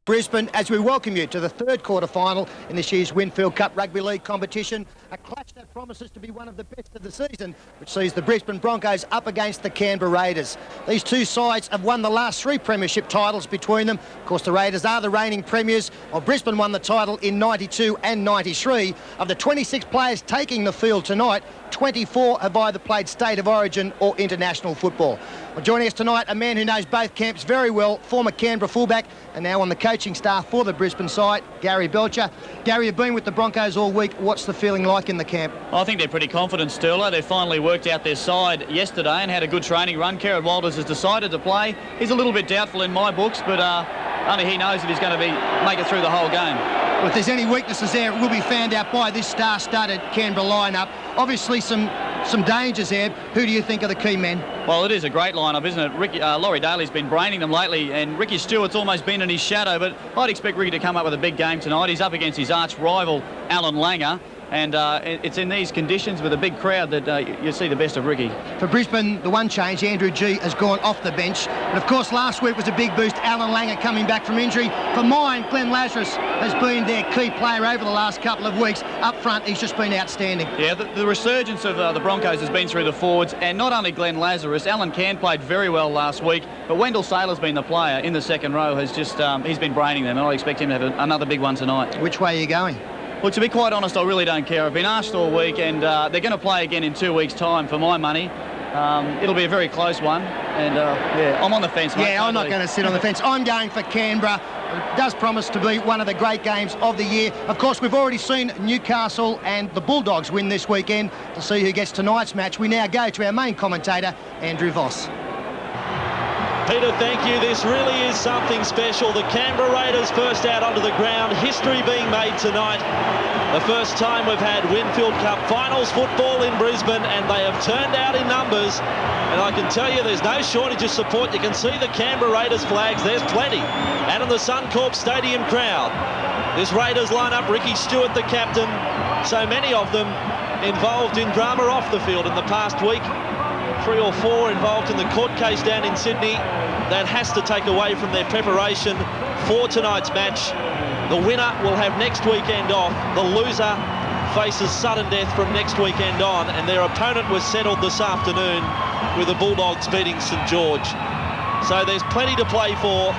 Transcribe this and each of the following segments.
Brisbane, as we welcome you to the third quarter final in this year's Winfield Cup Rugby League competition. A clash that promises to be one of the best of the season, which sees the Brisbane Broncos up against the Canberra Raiders. These two sides have won the last three premiership titles between them. Of course, the Raiders are the reigning premiers, while Brisbane won the title in 92 and 93. Of the 26 players taking the field tonight, 24 have either played State of Origin or international football. Well, joining us tonight, a man who knows both camps very well, former Canberra fullback and now on the coaching staff for the Brisbane side, Gary Belcher. Gary, you've been with the Broncos all week. What's the feeling like in the camp? I think they're pretty confident, Sterler. They finally worked out their side yesterday and had a good training run. Kerrod Walters has decided to play. He's a little bit doubtful in my books, but only he knows if he's going to make it through the whole game. Well, if there's any weaknesses there, it will be found out by this star-studded Canberra lineup. Obviously some dangers there. Who do you think are the key men? Well, it is a great lineup, isn't it? Laurie Daly's been braining them lately, and Ricky Stewart's almost been in his shadow, but I'd expect Ricky to come up with a big game tonight. He's up against his arch rival, Alan Langer, and it's in these conditions with a big crowd that you see the best of Ricky. For Brisbane, the one change, Andrew G has gone off the bench. But of course, last week was a big boost. Alan Langer coming back from injury. For mine, Glenn Lazarus has been their key player over the last couple of weeks. Up front, he's just been outstanding. Yeah, the resurgence of the Broncos has been through the forwards, and not only Glenn Lazarus. Alan Can played very well last week, but Wendell Saylor's been the player in the second row. Has just he's been braining them, and I expect him to have another big one tonight. Which way are you going? Well, to be quite honest, I really don't care. I've been asked all week, and they're going to play again in 2 weeks' time for my money. It'll be a very close one, and yeah, I'm on the fence, mate. Yeah, I'm not going to sit on the fence. I'm going for Canberra. It does promise to be one of the great games of the year. Of course, we've already seen Newcastle and the Bulldogs win this weekend. To see who gets tonight's match, we now go to our main commentator, Andrew Voss. Peter, thank you. This really is something special. The Canberra Raiders first out onto the ground. History being made tonight. The first time we've had Winfield Cup finals football in Brisbane, and they have turned out in numbers. And I can tell you there's no shortage of support. You can see the Canberra Raiders flags. There's plenty. And in the Suncorp Stadium crowd. This Raiders lineup, Ricky Stewart, the captain. So many of them involved in drama off the field in the past week. 3 or 4 involved in the court case down in Sydney. That has to take away from their preparation for tonight's match. The winner will have next weekend off. The loser faces sudden death from next weekend on, and their opponent was settled this afternoon with the Bulldogs beating St George. So there's plenty to play for,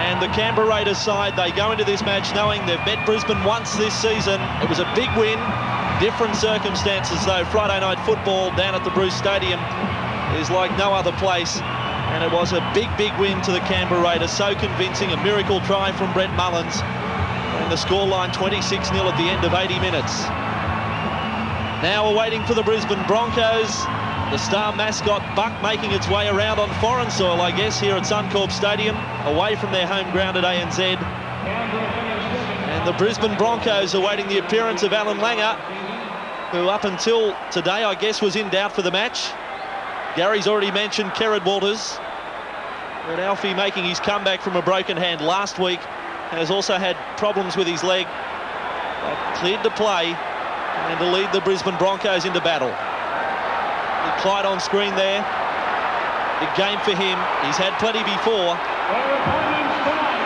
and the Canberra Raiders side, they go into this match knowing they've met Brisbane once this season. It was a big win. Different circumstances though. Friday night football down at the Bruce Stadium is like no other place, and it was a big win to the Canberra Raiders. So convincing, a miracle try from Brett Mullins, and the scoreline 26-0 at the end of 80 minutes. Now we're waiting for the Brisbane Broncos. The star mascot Buck making its way around on foreign soil, I guess, here at Suncorp Stadium, away from their home ground at ANZ. And the Brisbane Broncos awaiting the appearance of Alan Langer, who up until today, I guess, was in doubt for the match. Gary's already mentioned Kerrod Walters. And Alfie making his comeback from a broken hand last week, has also had problems with his leg. But cleared to play and to lead the Brisbane Broncos into battle. Clyde on screen there. Big game for him. He's had plenty before.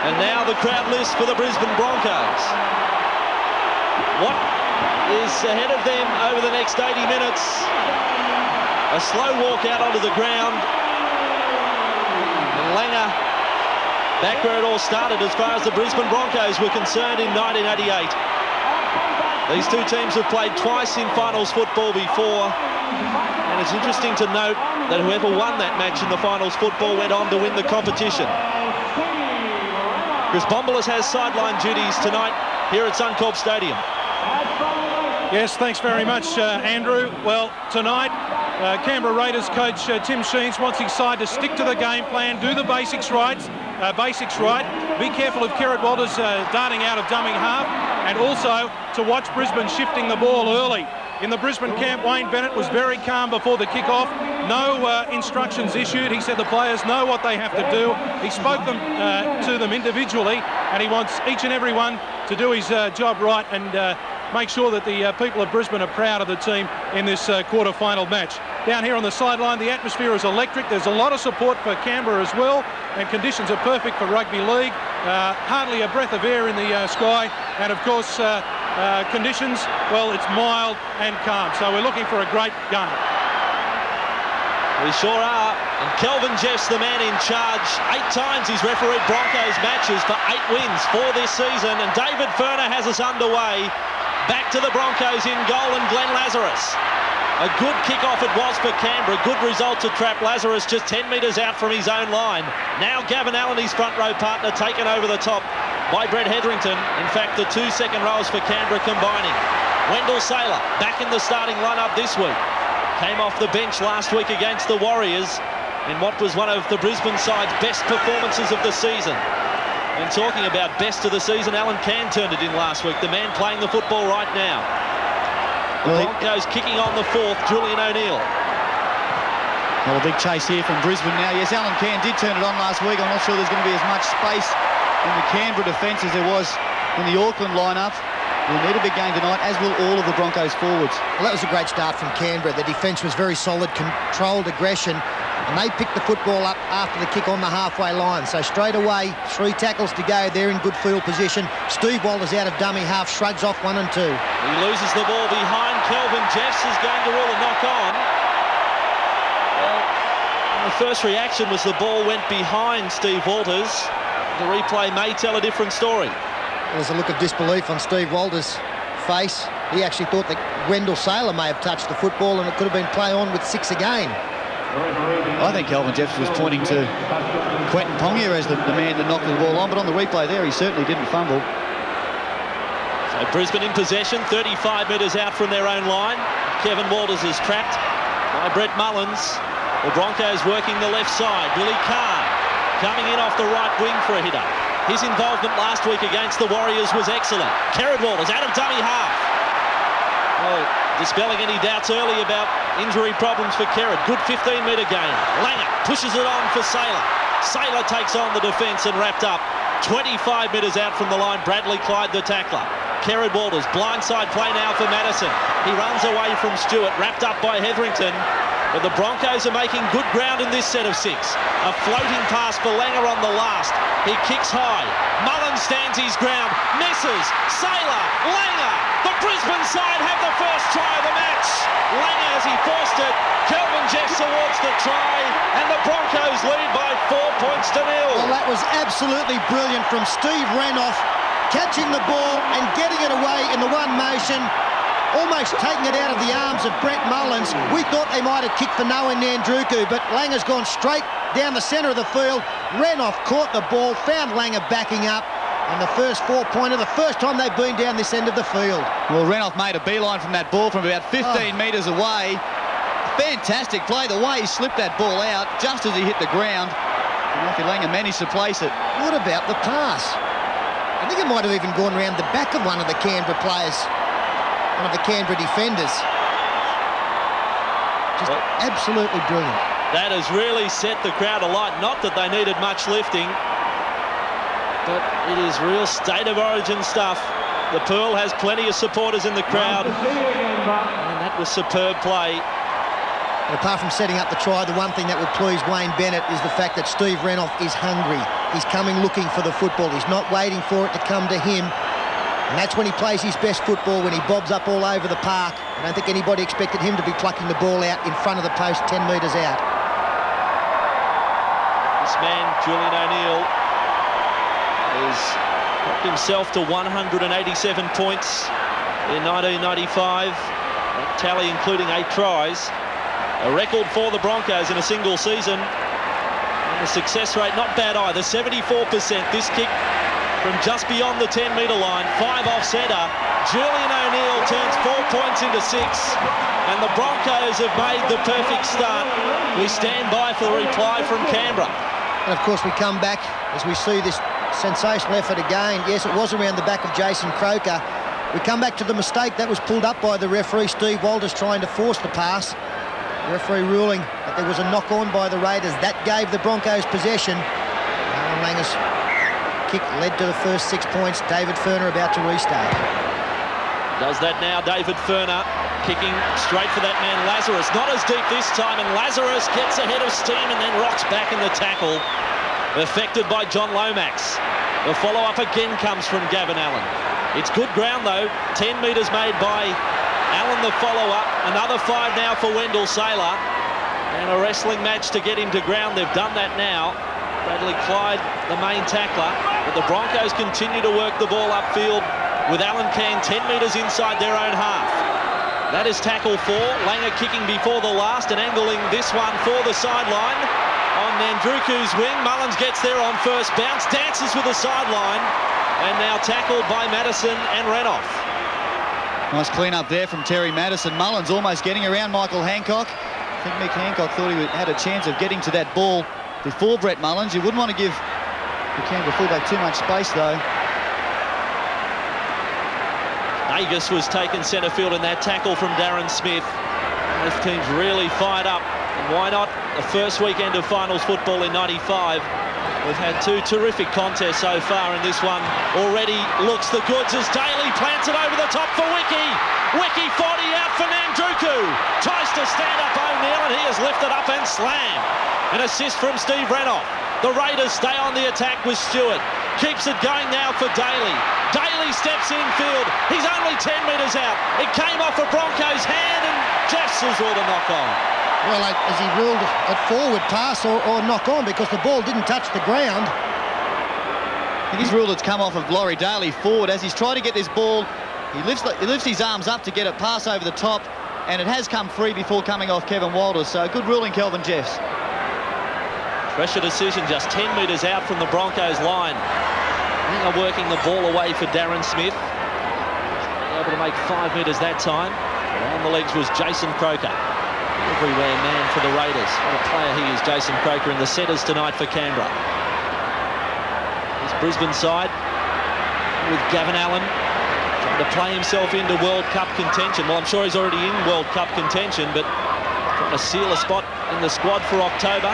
And now the crowd list for the Brisbane Broncos. What is ahead of them over the next 80 minutes? A slow walk out onto the ground. And Langer back where it all started as far as the Brisbane Broncos were concerned in 1988. These two teams have played twice in finals football before. And it's interesting to note that whoever won that match in the finals football went on to win the competition. Chris Bombolas has sideline duties tonight here at Suncorp Stadium. Yes, thanks very much, Andrew. Well, tonight, Canberra Raiders coach Tim Sheens wants his side to stick to the game plan, do the basics right. Be careful of Kerrod Walters darting out of dumming half, and also to watch Brisbane shifting the ball early. In the Brisbane camp, Wayne Bennett was very calm before the kick-off. No instructions issued. He said the players know what they have to do. He spoke to them individually, and he wants each and every one to do his job right and make sure that the people of Brisbane are proud of the team in this quarter-final match. Down here on the sideline, the atmosphere is electric. There's a lot of support for Canberra as well, and conditions are perfect for rugby league. hardly a breath of air in the sky, and of course conditions, well, it's mild and calm, so we're looking for a great game. We sure are. And Kelvin Jeff's the man in charge. 8 times he's refereed Broncos matches for 8 wins for this season. And David Furner has us underway. Back to the Broncos in goal and Glenn Lazarus. A good kick-off it was for Canberra. Good result to trap Lazarus just 10 metres out from his own line. Now Gavin Allen, his front row partner, taken over the top by Brett Hetherington. In fact, the 2 second rows for Canberra combining. Wendell Saylor back in the starting lineup this week. Came off the bench last week against the Warriors in what was one of the Brisbane side's best performances of the season. And talking about best of the season, Alan Cann turned it in last week, the man playing the football right now. The Broncos kicking on the 4th, Julian O'Neill. Well, a big chase here from Brisbane now. Yes, Alan Cann did turn it on last week. I'm not sure there's going to be as much space in the Canberra defence as there was in the Auckland lineup. We'll need a big game tonight, as will all of the Broncos forwards. Well, that was a great start from Canberra. The defence was very solid, controlled aggression, and they picked the football up after the kick on the halfway line. So straight away, 3 tackles to go. They're in good field position. Steve Walters out of dummy half, shrugs off 1 and 2. He loses the ball behind. Kelvin Jeffs is going to rule a knock on. Well, the first reaction was the ball went behind Steve Walters. The replay may tell a different story. There's a look of disbelief on Steve Walters' face. He actually thought that Wendell Saylor may have touched the football and it could have been play on with 6 again. I think Kelvin Jeffs was pointing to Quentin Pongia as the man that knocked the ball on, but on the replay there, he certainly didn't fumble. So Brisbane in possession, 35 metres out from their own line. Kevin Walters is trapped by Brett Mullins. The Broncos working the left side. Willie Carr coming in off the right wing for a hitter. His involvement last week against the Warriors was excellent. Kerrod Walters out of dummy half. Well, dispelling any doubts early about injury problems for Kerrod. Good 15-metre gain. Langer pushes it on for Saylor. Saylor takes on the defence and wrapped up. 25 metres out from the line, Bradley Clyde the tackler. Kerrod Walters, blindside play now for Madison. He runs away from Stewart, wrapped up by Hetherington. But the Broncos are making good ground in this set of 6. A floating pass for Langer on the last. He kicks high. Mullen stands his ground. Misses. Saylor. Langer. The Brisbane side have the first try of the match. Langer as he forced it. Kelvin Jeffs towards the try. And the Broncos lead by 4 points to 0. Well, that was absolutely brilliant from Steve Renouf, catching the ball and getting it away in the one motion. Almost taking it out of the arms of Brett Mullins. We thought they might have kicked for Noah Nandruku, but Langer's gone straight down the centre of the field. Renouf caught the ball, found Langer backing up, and the first 4-pointer, the first time they've been down this end of the field. Well, Renouf made a beeline from that ball from about 15 metres away. Fantastic play, the way he slipped that ball out just as he hit the ground. And Matthew Langer managed to place it. What about the pass? I think it might have even gone around the back of one of the Canberra players. One of the Canberra defenders. Just absolutely brilliant. That has really set the crowd alight. Not that they needed much lifting, but it is real state of origin stuff. The Pearl has plenty of supporters in the crowd, and that was superb play. And apart from setting up the try, the one thing that would please Wayne Bennett is the fact that Steve Renouf is hungry. He's coming looking for the football. He's not waiting for it to come to him. And that's when he plays his best football, when he bobs up all over the park. I don't think anybody expected him to be plucking the ball out in front of the post 10 metres out. This man, Julian O'Neill, has got himself to 187 points in 1995. That tally including 8 tries. A record for the Broncos in a single season. And the success rate not bad either, 74%. This kick from just beyond the 10-metre line, 5 off centre. Julian O'Neill turns 4 points into 6, and the Broncos have made the perfect start. We stand by for the reply from Canberra. And of course we come back as we see this sensational effort again. Yes, it was around the back of Jason Croker. We come back to the mistake that was pulled up by the referee, Steve Walters, trying to force the pass. The referee ruling that there was a knock-on by the Raiders. That gave the Broncos possession. Alan Langer's kick led to the first 6 points. David Furner about to restart. Does that now, David Furner, kicking straight for that man Lazarus. Not as deep this time, and Lazarus gets ahead of steam and then rocks back in the tackle. Affected by John Lomax. The follow-up again comes from Gavin Allen. It's good ground, though. 10 metres made by Allen, the follow-up. Another 5 now for Wendell Saylor. And a wrestling match to get him to ground. They've done that now. Bradley Clyde, the main tackler. But the Broncos continue to work the ball upfield with Alan Can 10 metres inside their own half. That is tackle 4. Langer kicking before the last and angling this one for the sideline. On Nandruku's wing, Mullins gets there on first bounce, dances with the sideline, and now tackled by Madison and Renoff. Nice clean up there from Terry Madison. Mullins almost getting around Michael Hancock. I think Mick Hancock thought he had a chance of getting to that ball before Brett Mullins. You wouldn't want to give the Canberra fullback too much space, though. Nagus was taken centre field in that tackle from Darren Smith. Both teams really fired up. And why not? The first weekend of finals football in '95. We've had 2 terrific contests so far, and this one already looks the goods as Daly plants it over the top for Wiki. Wiki 40 out for Nandruku. Tries to stand up O'Neill, and he is lifted up and slammed. An assist from Steve Renoff. The Raiders stay on the attack with Stewart. Keeps it going now for Daly. Daly steps infield. He's only 10 metres out. It came off a Broncos hand, and Jeffs will the knock on. Well, as he ruled a forward pass or knock on because the ball didn't touch the ground. I think he's ruled it's come off of Laurie Daly forward. As he's trying to get this ball, he lifts his arms up to get it pass over the top, and it has come free before coming off Kevin Walters. So good ruling, Kelvin Jeffs. Pressure decision just 10 metres out from the Broncos line. They are working the ball away for Darren Smith. Able to make 5 metres that time. On the legs was Jason Croker. Everywhere man for the Raiders. What a player he is, Jason Croker, in the centres tonight for Canberra. This Brisbane side with Gavin Allen trying to play himself into World Cup contention. Well, I'm sure he's already in World Cup contention, but trying to seal a spot in the squad for October.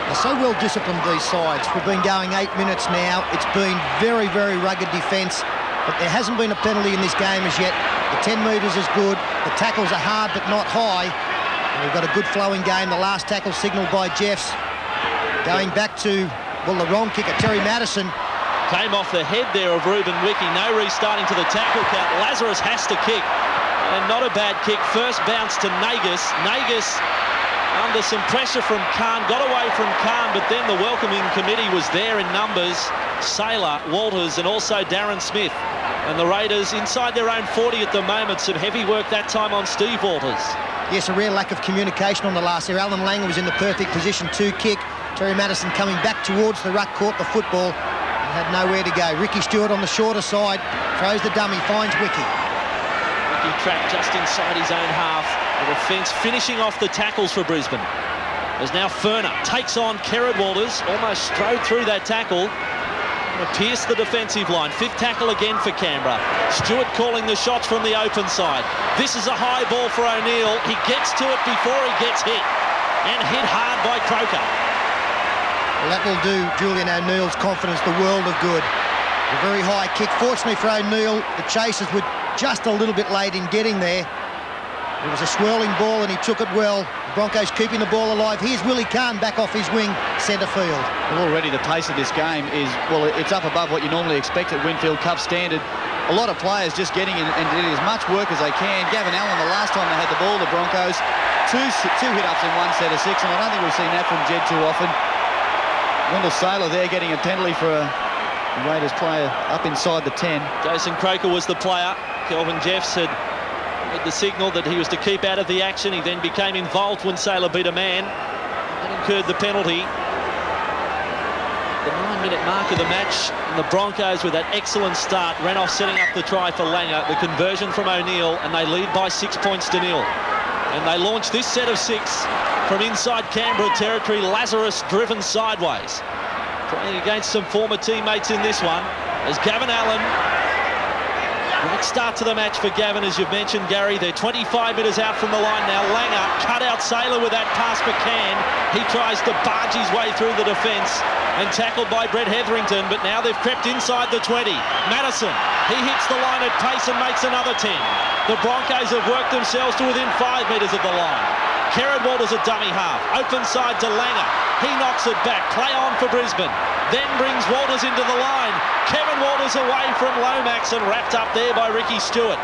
They're so well disciplined, these sides. We've been going 8 minutes now. It's been very, very rugged defence, but there hasn't been a penalty in this game as yet. The 10 metres is good. The tackles are hard but not high. And we've got a good flowing game. The last tackle signalled by Jeffs. Going back to, well, the wrong kicker, Terry Madison. Came off the head there of Ruben Wiki. No restarting to the tackle count. Lazarus has to kick. And not a bad kick. First bounce to Nagus. Nagus under some pressure from Khan. Got away from Khan, but then the welcoming committee was there in numbers. Saylor, Walters, and also Darren Smith. And the Raiders inside their own 40 at the moment. Some heavy work that time on Steve Walters. Yes, a real lack of communication on the last there. Alan Langer was in the perfect position to kick. Terry Madison coming back towards the ruck, caught the football and had nowhere to go. Ricky Stewart on the shorter side, throws the dummy, finds Wiki. Wiki trapped just inside his own half. The defence finishing off the tackles for Brisbane. As now Ferner takes on Kerrod Walters, almost strode through that tackle. Pierced the defensive line. 5th tackle again for Canberra. Stewart calling the shots from the open side. This is a high ball for O'Neill. He gets to it before he gets hit. And hit hard by Croker. Well, that will do Julian O'Neill's confidence the world of good. A very high kick. Fortunately for O'Neill, the chasers were just a little bit late in getting there. It was a swirling ball and he took it well. The Broncos keeping the ball alive. Here's Willie Kahn back off his wing, centre field. Well, already the pace of this game is, well, it's up above what you normally expect at Winfield Cup standard. A lot of players just getting in and doing as much work as they can. Gavin Allen, the last time they had the ball, the Broncos, two hit-ups in one set of 6, and I don't think we've seen that from Jed too often. Wendell Saylor there getting a penalty for a Raiders player up inside the 10. Jason Croker was the player. Kelvin Jeffs had made the signal that he was to keep out of the action. He then became involved when Saylor beat a man and incurred the penalty. The 9-minute mark of the match, and the Broncos with that excellent start. Renoff setting up the try for Langer, the conversion from O'Neill, and they lead by 6 points to 0. And they launch this set of 6 from inside Canberra territory. Lazarus driven sideways. Playing against some former teammates in this one as Gavin Allen. Great start to the match for Gavin, as you've mentioned, Gary. They're 25 metres out from the line now. Langer cut out Saylor with that pass for Can. He tries to barge his way through the defence and tackled by Brett Hetherington, but now they've crept inside the 20. Madison, he hits the line at pace and makes another 10. The Broncos have worked themselves to within 5 metres of the line. Kerrod Walters a dummy half. Open side to Langer. He knocks it back. Play on for Brisbane. Then brings Walters into the line. Kevin Walters away from Lomax and wrapped up there by Ricky Stewart.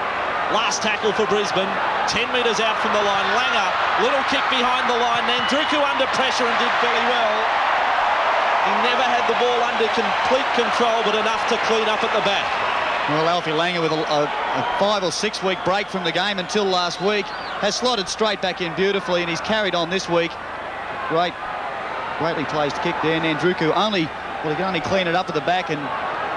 Last tackle for Brisbane. 10 metres out from the line. Langer, little kick behind the line. Nandruku under pressure and did fairly well. He never had the ball under complete control, but enough to clean up at the back. Well, Alfie Langer with a 5 or 6 week break from the game until last week has slotted straight back in beautifully, and he's carried on this week. Greatly placed kick there. Nandruku he can only clean it up at the back and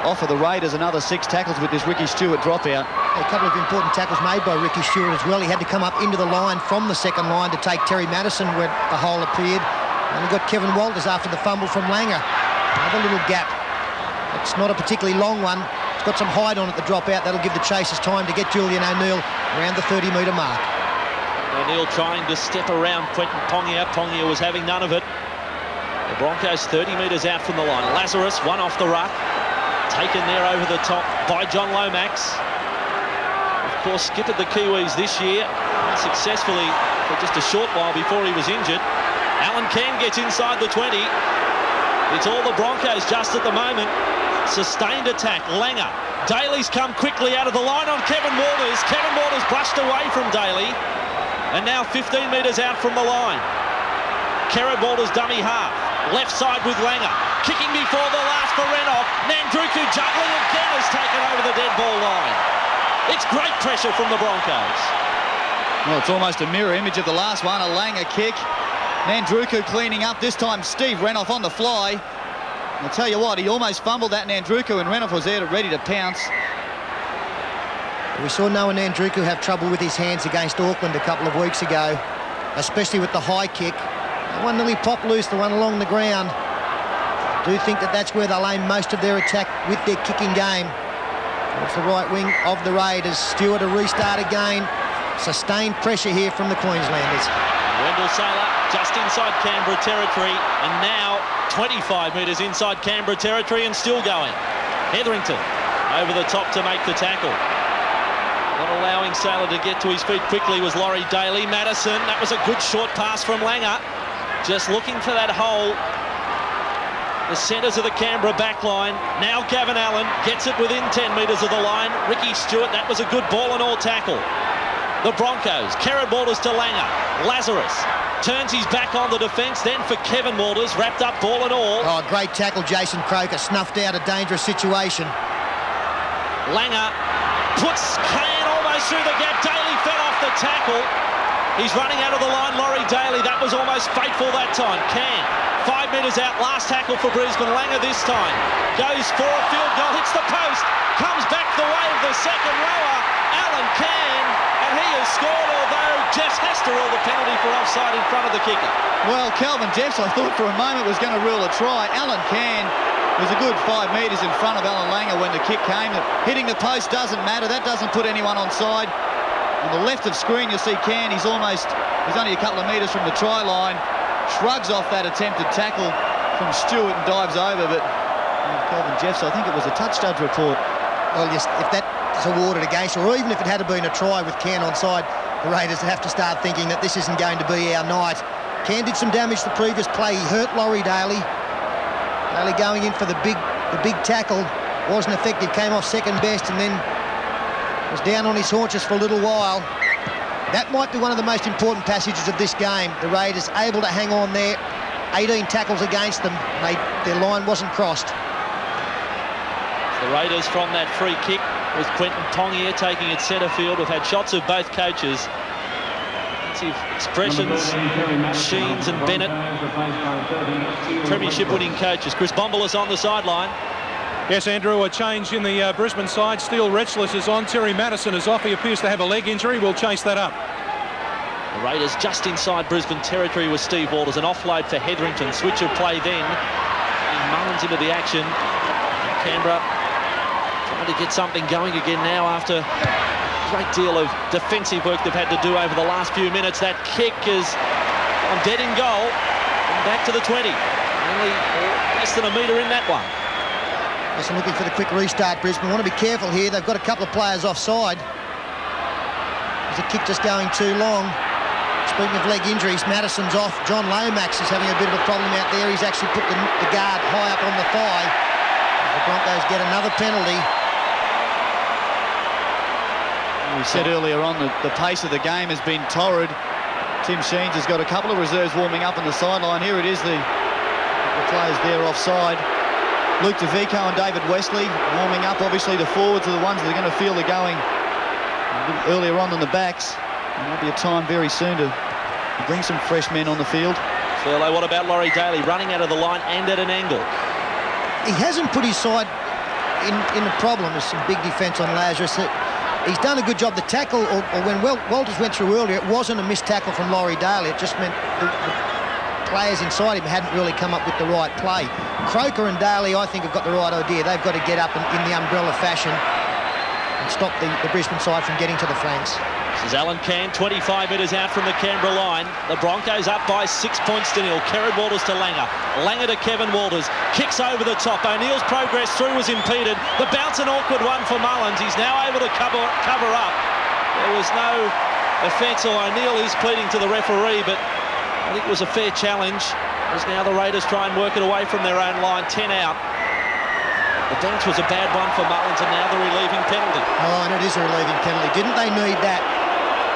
offer the Raiders another 6 tackles with this Ricky Stewart dropout. A couple of important tackles made by Ricky Stewart as well. He had to come up into the line from the second line to take Terry Madison where the hole appeared. And he got Kevin Walters after the fumble from Langer. Another little gap. It's not a particularly long one. It's got some height on it, the dropout. That'll give the chasers time to get Julian O'Neill around the 30-metre mark. O'Neill trying to step around Quentin Pongia. Pongia was having none of it. The Broncos 30 metres out from the line. Lazarus, one off the ruck. Taken there over the top by John Lomax. Of course, skippered the Kiwis this year successfully for just a short while before he was injured. Alan Cairn gets inside the 20. It's all the Broncos just at the moment. Sustained attack. Langer. Daly's come quickly out of the line on Kevin Walters. Kevin Walters brushed away from Daly. And now 15 metres out from the line. Kerrod Walters dummy half. Left side with Langer. Kicking before the last for Renoff. Nandruku juggling again has taken over the dead ball line. It's great pressure from the Broncos. Well, it's almost a mirror image of the last one. A Langer kick. Nandruku cleaning up. This time Steve Renoff on the fly. I'll tell you what, he almost fumbled that Nandruku, and Renoff was there ready to pounce. We saw Noah Nandruku have trouble with his hands against Auckland a couple of weeks ago, especially with the high kick. The one nearly popped loose, the one along the ground. I do think that that's where they'll aim most of their attack with their kicking game. It's the right wing of the Raiders. Stewart a restart again. Sustained pressure here from the Queenslanders. Wendell Saylor just inside Canberra territory, and now 25 metres inside Canberra territory and still going. Hetherington over the top to make the tackle. Not allowing Saylor to get to his feet quickly was Laurie Daly. Madison, that was a good short pass from Langer. Just looking for that hole. The centres of the Canberra back line. Now Gavin Allen gets it within 10 metres of the line. Ricky Stewart, that was a good ball and all tackle. The Broncos, Kerrod Walters to Langer. Lazarus turns his back on the defence, then for Kevin Walters, wrapped up ball and all. Oh, great tackle, Jason Croker, snuffed out a dangerous situation. Langer puts Cairn almost through the gap. Daly fell off the tackle. He's running out of the line, Laurie Daly. That was almost fateful that time. Cairn, 5 metres out, last tackle for Brisbane. Langer this time goes for a field goal, hits the post, comes back the way of the second rower, Alan Cairn, and he has scored, although Jeffs has to rule the penalty for offside in front of the kicker. Well, Calvin Jeffs, I thought for a moment was going to rule a try. Alan Cairn was a good 5 metres in front of Alan Langer when the kick came. Hitting the post doesn't matter. That doesn't put anyone on side. On the left of screen, you'll see Cairn. He's only a couple of metres from the try line. Shrugs off that attempted tackle from Stewart and dives over, but Calvin Jeffs, I think it was a touch judge report. Well, yes, if that is awarded against, or even if it had been a try with Cairn onside, the Raiders have to start thinking that this isn't going to be our night. Cairn did some damage the previous play. He hurt Laurie Daly. Daly going in for the big tackle. Wasn't effective, came off second best and then was down on his haunches for a little while. That might be one of the most important passages of this game. The Raiders able to hang on there. 18 tackles against them. Their line wasn't crossed. The Raiders from that free kick with Quentin Pongia taking it centre field. We've had shots of both coaches. Expressions, Sheens and Bennett, premiership winning coaches. Chris Bombolas on the sideline. Yes, Andrew, a change in the Brisbane side. Steele Retchless is on. Terry Madison is off. He appears to have a leg injury. We'll chase that up. The Raiders just inside Brisbane territory with Steve Walters. An offload for Hetherington. Switch of play then. Mullins into the action. Canberra trying to get something going again now after a great deal of defensive work they've had to do over the last few minutes. That kick is on dead in goal. And back to the 20. Only less than a metre in that one. Yes, I'm looking for the quick restart, Brisbane. Want to be careful here. They've got a couple of players offside. There's a kick just going too long. Speaking of leg injuries, Madison's off. John Lomax is having a bit of a problem out there. He's actually put the guard high up on the thigh. The Broncos get another penalty. We said earlier on that the pace of the game has been torrid. Tim Sheens has got a couple of reserves warming up on the sideline. Here it is, the players there offside. Luke DeVico and David Wesley warming up. Obviously the forwards are the ones that are going to feel they're going a little earlier on than the backs. There might be a time very soon to bring some fresh men on the field. Furlow, what about Laurie Daly running out of the line and at an angle? He hasn't put his side in the problem. There's some big defence on Lazarus. He's done a good job. The tackle, or when Walters went through earlier, it wasn't a missed tackle from Laurie Daly. It just meant the players inside him hadn't really come up with the right play. Croker and Daly, I think, have got the right idea. They've got to get up in the umbrella fashion and stop the Brisbane side from getting to the flanks. This is Alan Can, 25 metres out from the Canberra line. The Broncos up by 6 points to 0. Kerrod Walters to Langer. Langer to Kevin Walters. Kicks over the top. O'Neill's progress through was impeded. The bounce an awkward one for Mullins. He's now able to cover up. There was no offence, or O'Neill is pleading to the referee, but I think it was a fair challenge. As now the Raiders try and work it away from their own line. 10 out. The bounce was a bad one for Mullins, and now the relieving penalty. Oh, and it is a relieving penalty. Didn't they need that?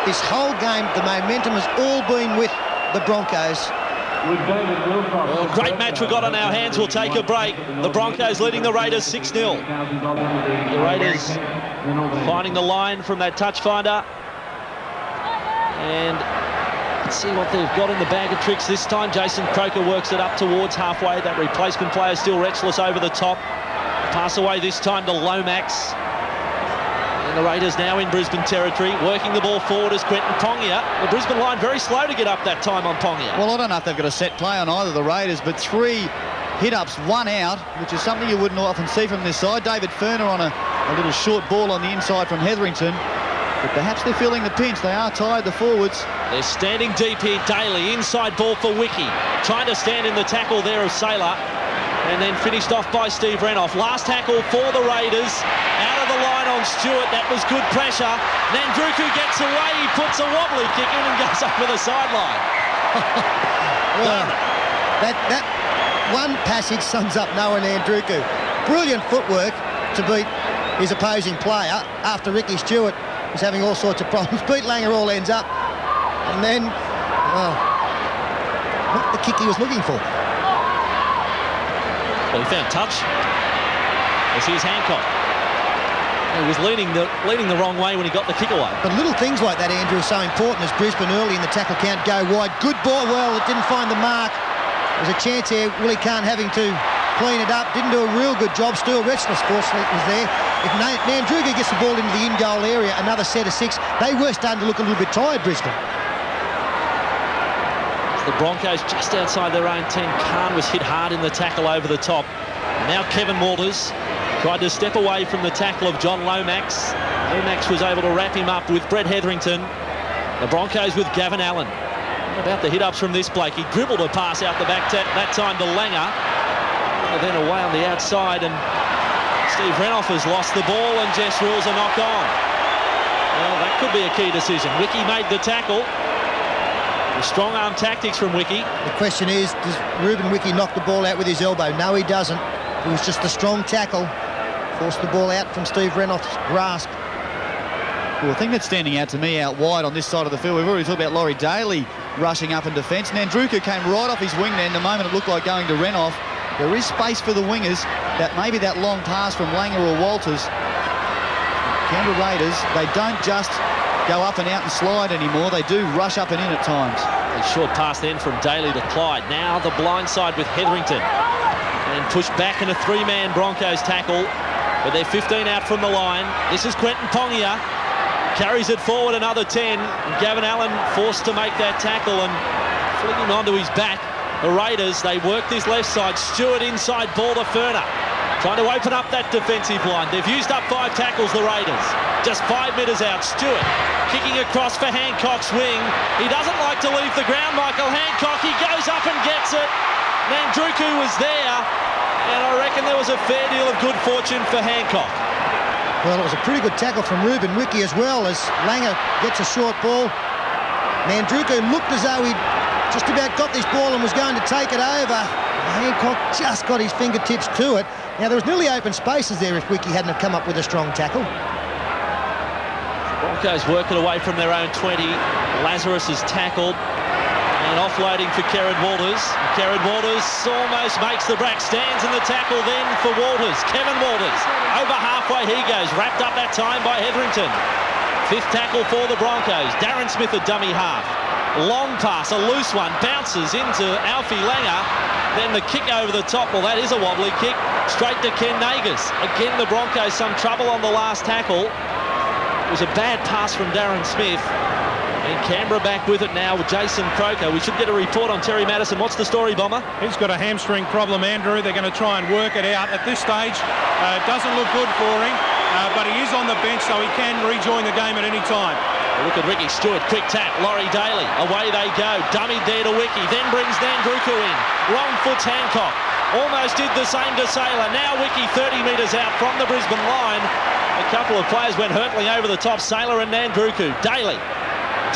This whole game, the momentum has all been with the Broncos. Well, great match we've got on our hands. We'll take a break. The Broncos leading the Raiders 6-0. The Raiders finding the line from that touch finder. And let's see what they've got in the bag of tricks this time. Jason Croker works it up towards halfway. That replacement player still restless over the top. Pass away this time to Lomax. And the Raiders now in Brisbane territory, working the ball forward as Quentin Pongia. The Brisbane line very slow to get up that time on Pongia. Well, I don't know if they've got a set play on either the Raiders, but 3 hit-ups, 1 out, which is something you wouldn't often see from this side. David Ferner on a little short ball on the inside from Hetherington. But perhaps they're feeling the pinch. They are tired, the forwards. They're standing deep here. Daly, inside ball for Wiki. Trying to stand in the tackle there of Saylor. And then finished off by Steve Renouf. Last tackle for the Raiders. Out of the line on Stewart. That was good pressure. Nandruku gets away. He puts a wobbly kick in and goes over the sideline. Well, that one passage sums up Noah Nandruku. Brilliant footwork to beat his opposing player after Ricky Stewart was having all sorts of problems. Beat Langer all ends up. And then, not the kick he was looking for. Well, he found touch. As here's Hancock. He was leaning the wrong way when he got the kick away. But little things like that, Andrew, are so important as Brisbane early in the tackle count go wide. Good ball. Well, it didn't find the mark. There's a chance here. Willie Kahn having to clean it up. Didn't do a real good job. Still restless, fortunately, was there. If Nandruga gets the ball into the in-goal area, another set of 6, they were starting to look a little bit tired, Brisbane. The Broncos just outside their own 10. Kahn was hit hard in the tackle over the top. Now Kevin Walters tried to step away from the tackle of John Lomax. Lomax was able to wrap him up with Brett Hetherington. The Broncos with Gavin Allen. What about the hit-ups from this Blake? He dribbled a pass out the back that time to Langer. And then away on the outside, and Steve Renouf has lost the ball and Jess rules a knock on. Well, that could be a key decision. Wiki made the tackle. The strong arm tactics from Wiki. The question is, does Ruben Wiki knock the ball out with his elbow? No, he doesn't. It was just a strong tackle. Forced the ball out from Steve Renouf's grasp. Well, the thing that's standing out to me out wide on this side of the field, we've already talked about Laurie Daly rushing up in defence. Nandruka came right off his wing then. The moment it looked like going to Renouf, there is space for the wingers. That maybe that long pass from Langer or Walters. Canberra Raiders, they don't just go up and out and slide anymore. They do rush up and in at times. A short pass then from Daly to Clyde. Now the blind side with Hetherington. And pushed back in a 3-man Broncos tackle. But they're 15 out from the line. This is Quentin Pongia. Carries it forward another 10. And Gavin Allen forced to make that tackle and flinging onto his back. The Raiders, they work this left side. Stewart inside ball to Ferner. Trying to open up that defensive line. They've used up 5 tackles, the Raiders. Just 5 metres out. Stewart kicking across for Hancock's wing. He doesn't like to leave the ground, Michael Hancock. He goes up and gets it. Nandruku was there. And I reckon there was a fair deal of good fortune for Hancock. Well, it was a pretty good tackle from Ruben Wiki as well, as Langer gets a short ball. Nandruku looked as though he'd just about got this ball and was going to take it over. Hancock just got his fingertips to it. Now, there was nearly open spaces there if Wiki hadn't have come up with a strong tackle. Broncos work it away from their own 20. Lazarus is tackled and offloading for Kerrod Walters. Kerrod Walters almost makes the break, stands in the tackle then for Walters. Kevin Walters, over halfway he goes, wrapped up that time by Hetherington. Fifth tackle for the Broncos. Darren Smith, a dummy half. Long pass, a loose one, bounces into Alfie Langer. Then the kick over the top, well, that is a wobbly kick, straight to Ken Nagas. Again, the Broncos some trouble on the last tackle. It was a bad pass from Darren Smith. And Canberra back with it now with Jason Croker. We should get a report on Terry Madison. What's the story, Bomber? He's got a hamstring problem, Andrew. They're going to try and work it out. At this stage, it doesn't look good for him, but he is on the bench, so he can rejoin the game at any time. Look at Ricky Stewart, quick tap, Laurie Daly, away they go, dummied there to Wiki, then brings Nandruku in, wrong foot's Hancock, almost did the same to Saylor, now Wiki 30 metres out from the Brisbane line, a couple of players went hurtling over the top, Saylor and Nandruku, Daly,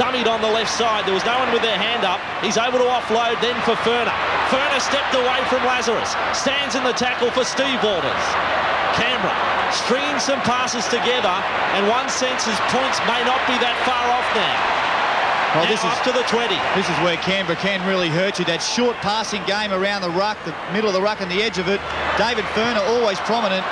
dummied on the left side, there was no one with their hand up, he's able to offload then for Furner, Furner stepped away from Lazarus, stands in the tackle for Steve Walters, Canberra streams some passes together, and one senses points may not be that far off now. Well, now this is up to the 20. This is where Canberra can really hurt you. That short passing game around the ruck, the middle of the ruck and the edge of it. David Furner always prominent.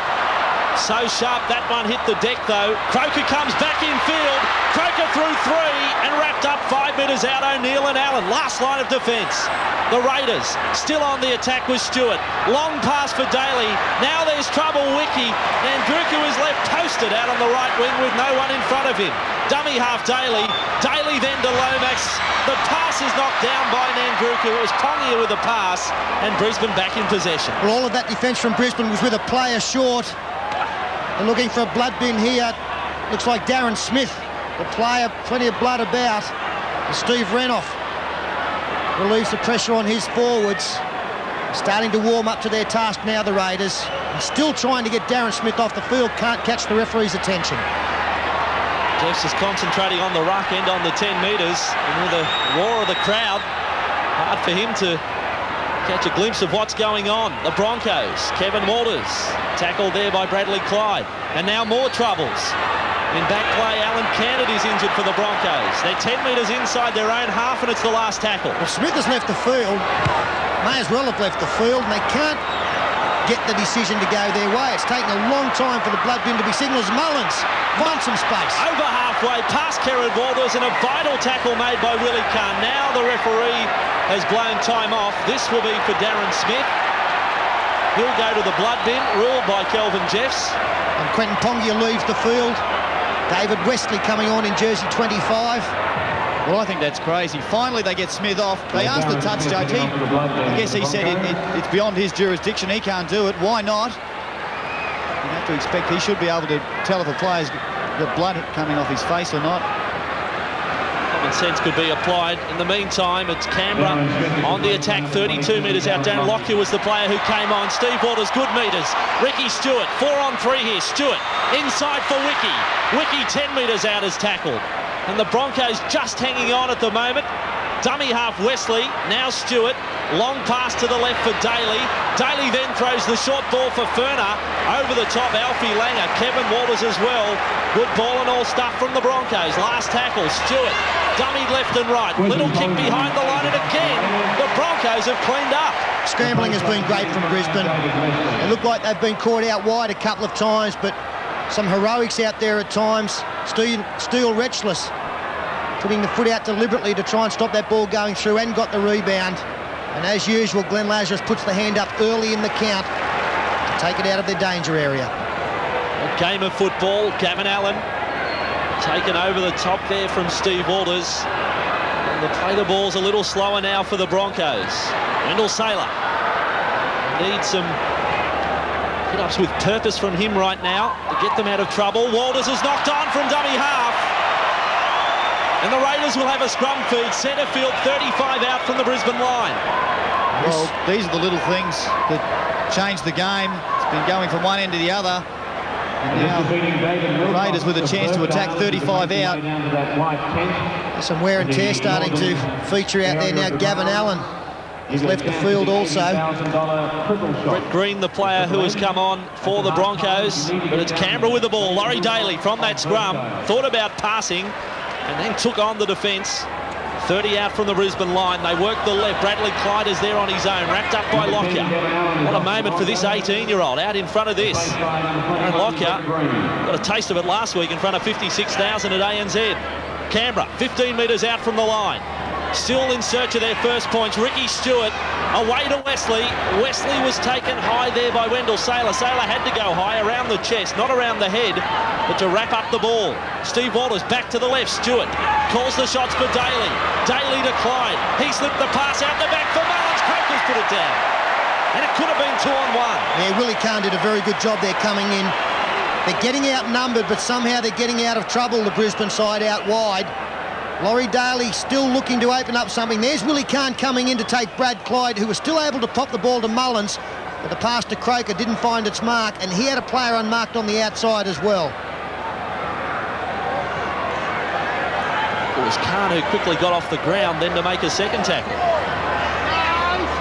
So sharp, that one hit the deck though. Croker comes back in field. Croker through 3 and wrapped up 5 metres out. O'Neill and Allen, last line of defence. The Raiders still on the attack with Stewart. Long pass for Daly. Now there's trouble, Wiki. Nandruku is left posted out on the right wing with no one in front of him. Dummy half Daly. Daly then to Lomax. The pass is knocked down by Nandruku. It was Pongia with the pass and Brisbane back in possession. Well, all of that defence from Brisbane was with a player short. They're looking for a blood bin here. Looks like Darren Smith, the player, plenty of blood about. And Steve Renoff relieves the pressure on his forwards. Starting to warm up to their task now, the Raiders. And still trying to get Darren Smith off the field. Can't catch the referee's attention. Jeffs is concentrating on the ruck end on the 10 metres. And with the roar of the crowd, hard for him to catch a glimpse of what's going on. The Broncos, Kevin Walters, tackled there by Bradley Clyde. And now more troubles. In back play, Alan Candid is injured for the Broncos. They're 10 metres inside their own half and it's the last tackle. Well, Smith has left the field. May as well have left the field, and they can't get the decision to go their way. It's taken a long time for the blood bin to be signalled. Mullins finds some space. Over halfway, past Kerrod Walters, and a vital tackle made by Willie Kahn. Now the referee has blown time off. This will be for Darren Smith. He'll go to the blood bin, ruled by Kelvin Jeffs. And Quentin Pongia leaves the field. David Westley coming on in jersey 25. Well, I think that's crazy. Finally, they get Smith off. They asked the touch judge. I guess he said it's beyond his jurisdiction. He can't do it. Why not? You have to expect he should be able to tell if a player's got blood coming off his face or not. Common sense could be applied. In the meantime, it's Canberra on the attack, 32 metres out. Darren Lockyer was the player who came on. Steve Waters, good metres. Ricky Stewart, 4-on-3 here. Stewart inside for Wiki. Wiki 10 metres out is tackled. And the Broncos just hanging on at the moment. Dummy half Wesley, now Stewart. Long pass to the left for Daly. Daly then throws the short ball for Furner. Over the top, Alfie Langer. Kevin Walters as well. Good ball and all stuff from the Broncos. Last tackle, Stewart. Dummied left and right. Little kick behind the line, and again, the Broncos have cleaned up. Scrambling has been great from Brisbane. They look like they've been caught out wide a couple of times, but some heroics out there at times. Steele Retchless putting the foot out deliberately to try and stop that ball going through and got the rebound. And as usual, Glenn Lazarus puts the hand up early in the count to take it out of their danger area. A game of football. Gavin Allen taken over the top there from Steve Walters. And the play the ball's a little slower now for the Broncos. Wendell Saylor needs some hit-ups with purpose from him right now to get them out of trouble. Walters is knocked on from dummy half. And the Raiders will have a scrum feed. Centre field 35 out from the Brisbane line. Well, these are the little things that change the game. It's been going from one end to the other. And now the Raiders with a chance to attack 35 out. There's some wear and tear starting to feature out there now. Gavin Allen has left the field also. Brett Green, the player who has come on for the Broncos, but it's Canberra with the ball. Laurie Daly from that scrum thought about passing and then took on the defence. 30 out from the Brisbane line. They work the left. Bradley Clyde is there on his own, wrapped up by Lockyer. What a moment for this 18-year-old out in front of this. And Lockyer got a taste of it last week in front of 56,000 at ANZ. Canberra, 15 metres out from the line. Still in search of their first points. Ricky Stewart away to Wesley. Wesley was taken high there by Wendell Saylor. Saylor had to go high around the chest, not around the head, but to wrap up the ball. Steve Walters back to the left. Stewart calls the shots for Daly. Daly to Clyde. He slipped the pass out the back for Mullins. Croker's put it down. And it could have been 2-on-1. Yeah, Willie Kahn did a very good job there coming in. They're getting outnumbered, but somehow they're getting out of trouble, the Brisbane side out wide. Laurie Daly still looking to open up something. There's Willie Kahn coming in to take Brad Clyde, who was still able to pop the ball to Mullins, but the pass to Croker didn't find its mark, and he had a player unmarked on the outside as well. It was Kahn who quickly got off the ground then to make a second tackle.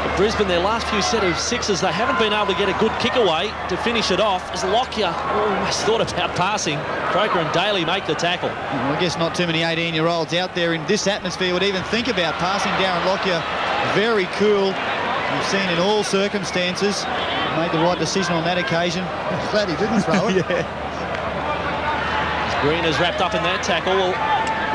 But Brisbane, their last few set of sixes, they haven't been able to get a good kick away to finish it off, as Lockyer almost thought about passing. Croker and Daly make the tackle. Well, I guess not too many 18-year-olds out there in this atmosphere would even think about passing. Darren Lockyer, very cool. We've seen in all circumstances. Made the right decision on that occasion. Glad he didn't throw it. Yeah. Green is wrapped up in that tackle. Well,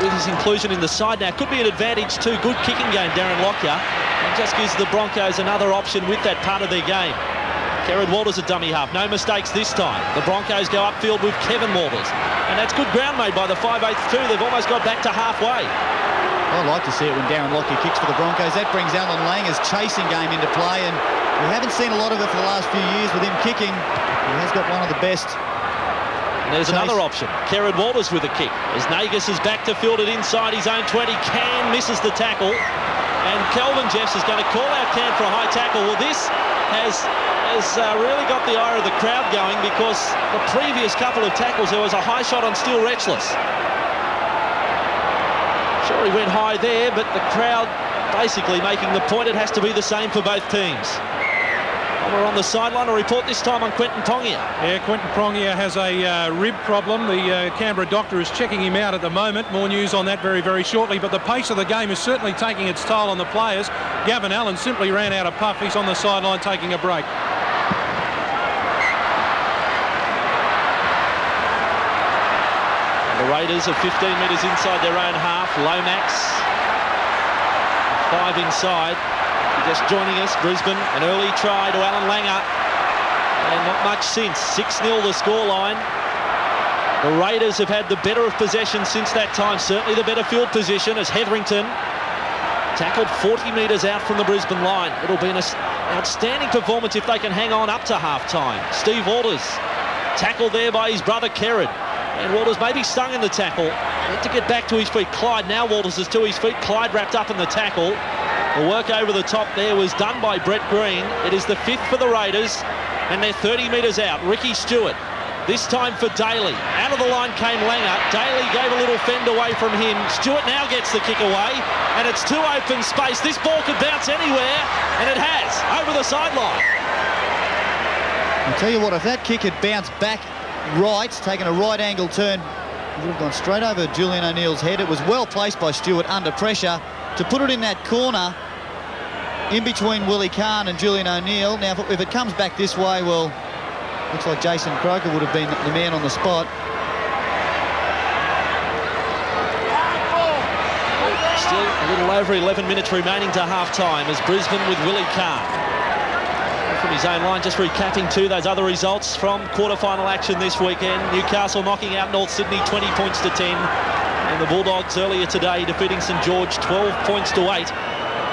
with his inclusion in the side now, could be an advantage too. Good kicking game, Darren Lockyer. And just gives the Broncos another option with that part of their game. Kerrod Walters a dummy half. No mistakes this time. The Broncos go upfield with Kevin Walters. And that's good ground made by the 5/8 too. They've almost got back to halfway. I like to see it when Darren Lockyer kicks for the Broncos. That brings Alan Langer's chasing game into play, and we haven't seen a lot of it for the last few years with him kicking. He has got one of the best. And there's another option. Kerrod Walters with a kick. As Nagus is back to field it inside his own 20. Can misses the tackle. And Kelvin Jeffs is going to call out Can for a high tackle. Well, this has really got the ire of the crowd going, because the previous couple of tackles there was a high shot on Steele Retchless. Sure, he went high there, but the crowd basically making the point it has to be the same for both teams. We're on the sideline. A report this time on Quentin Pongia. Yeah, Quentin Pongia has a rib problem. The Canberra doctor is checking him out at the moment. More news on that very, very shortly. But the pace of the game is certainly taking its toll on the players. Gavin Allen simply ran out of puff. He's on the sideline taking a break. The Raiders are 15 metres inside their own half. Lomax, 5 inside. Just joining us, Brisbane, an early try to Alan Langer, and not much since. 6-0 the scoreline. The Raiders have had the better of possession since that time, certainly the better field position, as Hetherington tackled 40 metres out from the Brisbane line. It'll be an outstanding performance if they can hang on up to half-time. Steve Walters tackled there by his brother Kerrod, and Walters maybe stung in the tackle. Had to get back to his feet. Clyde, now Walters is to his feet. Clyde wrapped up in the tackle. The work over the top there was done by Brett Green. It is the 5th for the Raiders, and they're 30 metres out. Ricky Stewart, this time for Daly. Out of the line came Langer. Daly gave a little fend away from him. Stewart now gets the kick away, and it's too open space. This ball could bounce anywhere, and it has, over the sideline. I'll tell you what, if that kick had bounced back right, taken a right angle turn, it would have gone straight over Julian O'Neill's head. It was well placed by Stewart under pressure to put it in that corner in between Willie Kahn and Julian O'Neill. Now, if it comes back this way, well, looks like Jason Croker would have been the man on the spot. Still a little over 11 minutes remaining to half-time as Brisbane with Willie Kahn. From his own line, just recapping too those other results from quarter-final action this weekend. Newcastle knocking out North Sydney 20 points to 10. And the Bulldogs earlier today defeating St George 12 points to 8.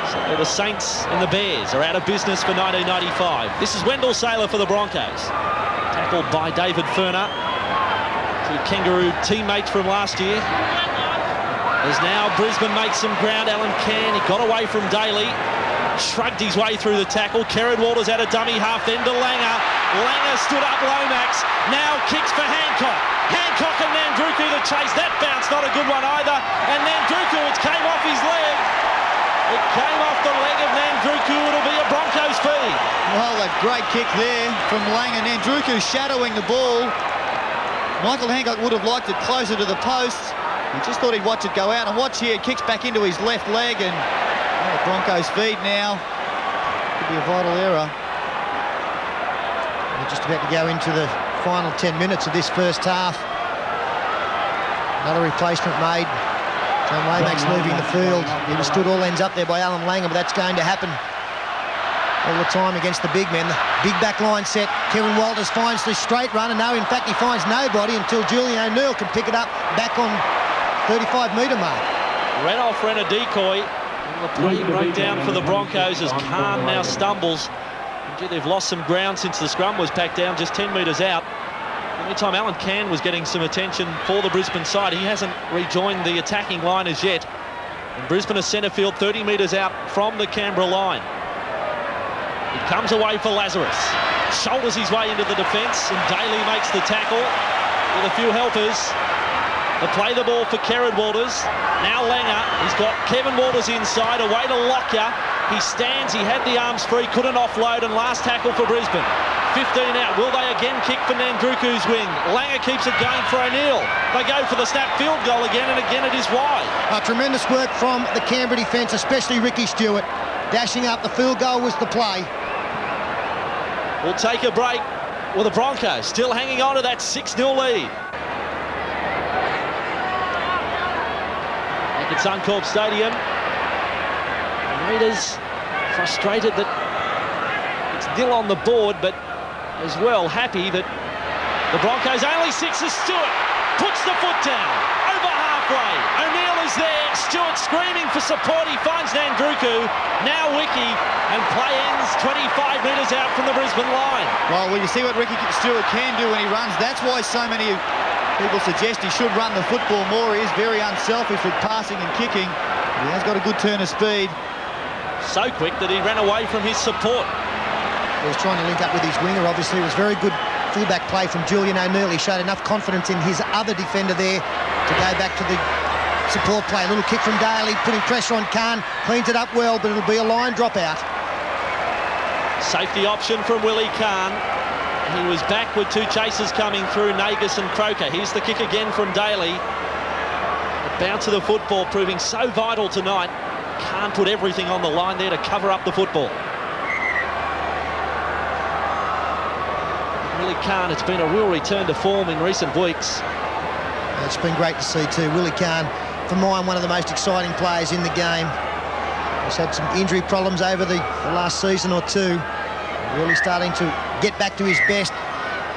So the Saints and the Bears are out of business for 1995. This is Wendell Saylor for the Broncos. Tackled by David Furner. Two Kangaroo teammates from last year. As now Brisbane makes some ground. Alan Can, he got away from Daly. Shrugged his way through the tackle. Kerrod Walters out a dummy half, then to Langer. Langer stood up Lomax. Now kicks for hand. the chase. That bounce, not a good one either. And Nandruku, it came off his leg. It came off the leg of Nandruku. It'll be a Broncos feed. Well, a great kick there from Lang, and Nandruku shadowing the ball. Michael Hancock would have liked it closer to the post. He just thought he'd watch it go out, and watch here, it kicks back into his left leg, and Broncos feed now. Could be a vital error. We're just about to go into the final 10 minutes of this first half. Another replacement made. John Laymack's leaving the field. He was stood all ends up there by Alan Langer, but that's going to happen all the time against the big men. The big back line set. Kevin Walters finds the straight run, and no, in fact, he finds nobody until Julian O'Neill can pick it up back on 35-metre mark. Ran off, ran a decoy. And the play broke down for the Broncos as Khan now stumbles. And gee, they've lost some ground since the scrum was packed down just 10 metres out. In the meantime, Alan Can was getting some attention for the Brisbane side. He hasn't rejoined the attacking line as yet. And Brisbane is centre field, 30 metres out from the Canberra line. He comes away for Lazarus. Shoulders his way into the defence, and Daly makes the tackle with a few helpers. They play the ball for Kerrod Walters. Now Langer. He's got Kevin Walters inside, away to Lockyer. He stands, he had the arms free, couldn't offload, and last tackle for Brisbane. 15 out. Will they again kick for Nandruku's wing? Langer keeps it going for O'Neill. They go for the snap field goal again, and again it is wide. Tremendous work from the Canberra defence, especially Ricky Stewart. Dashing up, the field goal was the play. We'll take a break with the Broncos still hanging on to that 6-0 lead. Back at Suncorp Stadium. The Raiders frustrated that it's nil on the board, but as well happy that the Broncos only 6 as Stewart puts the foot down over halfway. O'Neill is there. Stewart screaming for support. He finds Nandruku. Now Wiki, and play ends 25 metres out from the Brisbane line. Well, you see what Ricky Stewart can do when he runs. That's why so many people suggest he should run the football more. He is very unselfish with passing and kicking. He has got a good turn of speed. So quick that he ran away from his support. He was trying to link up with his winger, obviously. It was very good fullback play from Julian O'Neill. He showed enough confidence in his other defender there to go back to the support play. A little kick from Daly, putting pressure on Khan. Cleans it up well, but it'll be a line drop out. Safety option from Willie Khan. He was back with 2 chasers coming through, Nagus and Croker. Here's the kick again from Daly. The bounce of the football proving so vital tonight. Khan put everything on the line there to cover up the football. Willie Khan, it's been a real return to form in recent weeks. It's been great to see too. Willie Khan, for mine, one of the most exciting players in the game. He's had some injury problems over the last season or two. Really starting to get back to his best.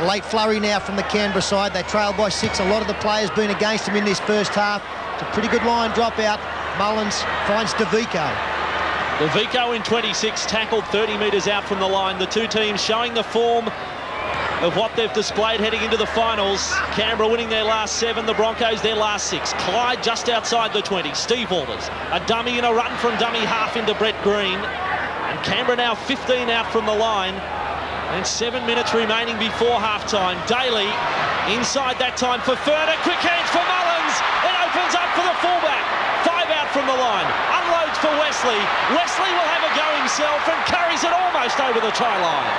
Late flurry now from the Canberra side. They trail by 6. A lot of the players been against him in this first half. It's a pretty good line drop out. Mullins finds DeVico. DeVico in 26, tackled 30 metres out from the line. The two teams showing the form of what they've displayed heading into the finals. Canberra winning their last 7, the Broncos their last 6. Clyde just outside the 20. Steve Walters, a dummy and a run from dummy half into Brett Green. And Canberra now 15 out from the line. And 7 minutes remaining before half-time. Daly inside that time for Ferner. Quick hands for Mullins. It opens up for the fullback. 5 out from the line. Unloads for Wesley. Wesley will have a go himself and carries it almost over the try line.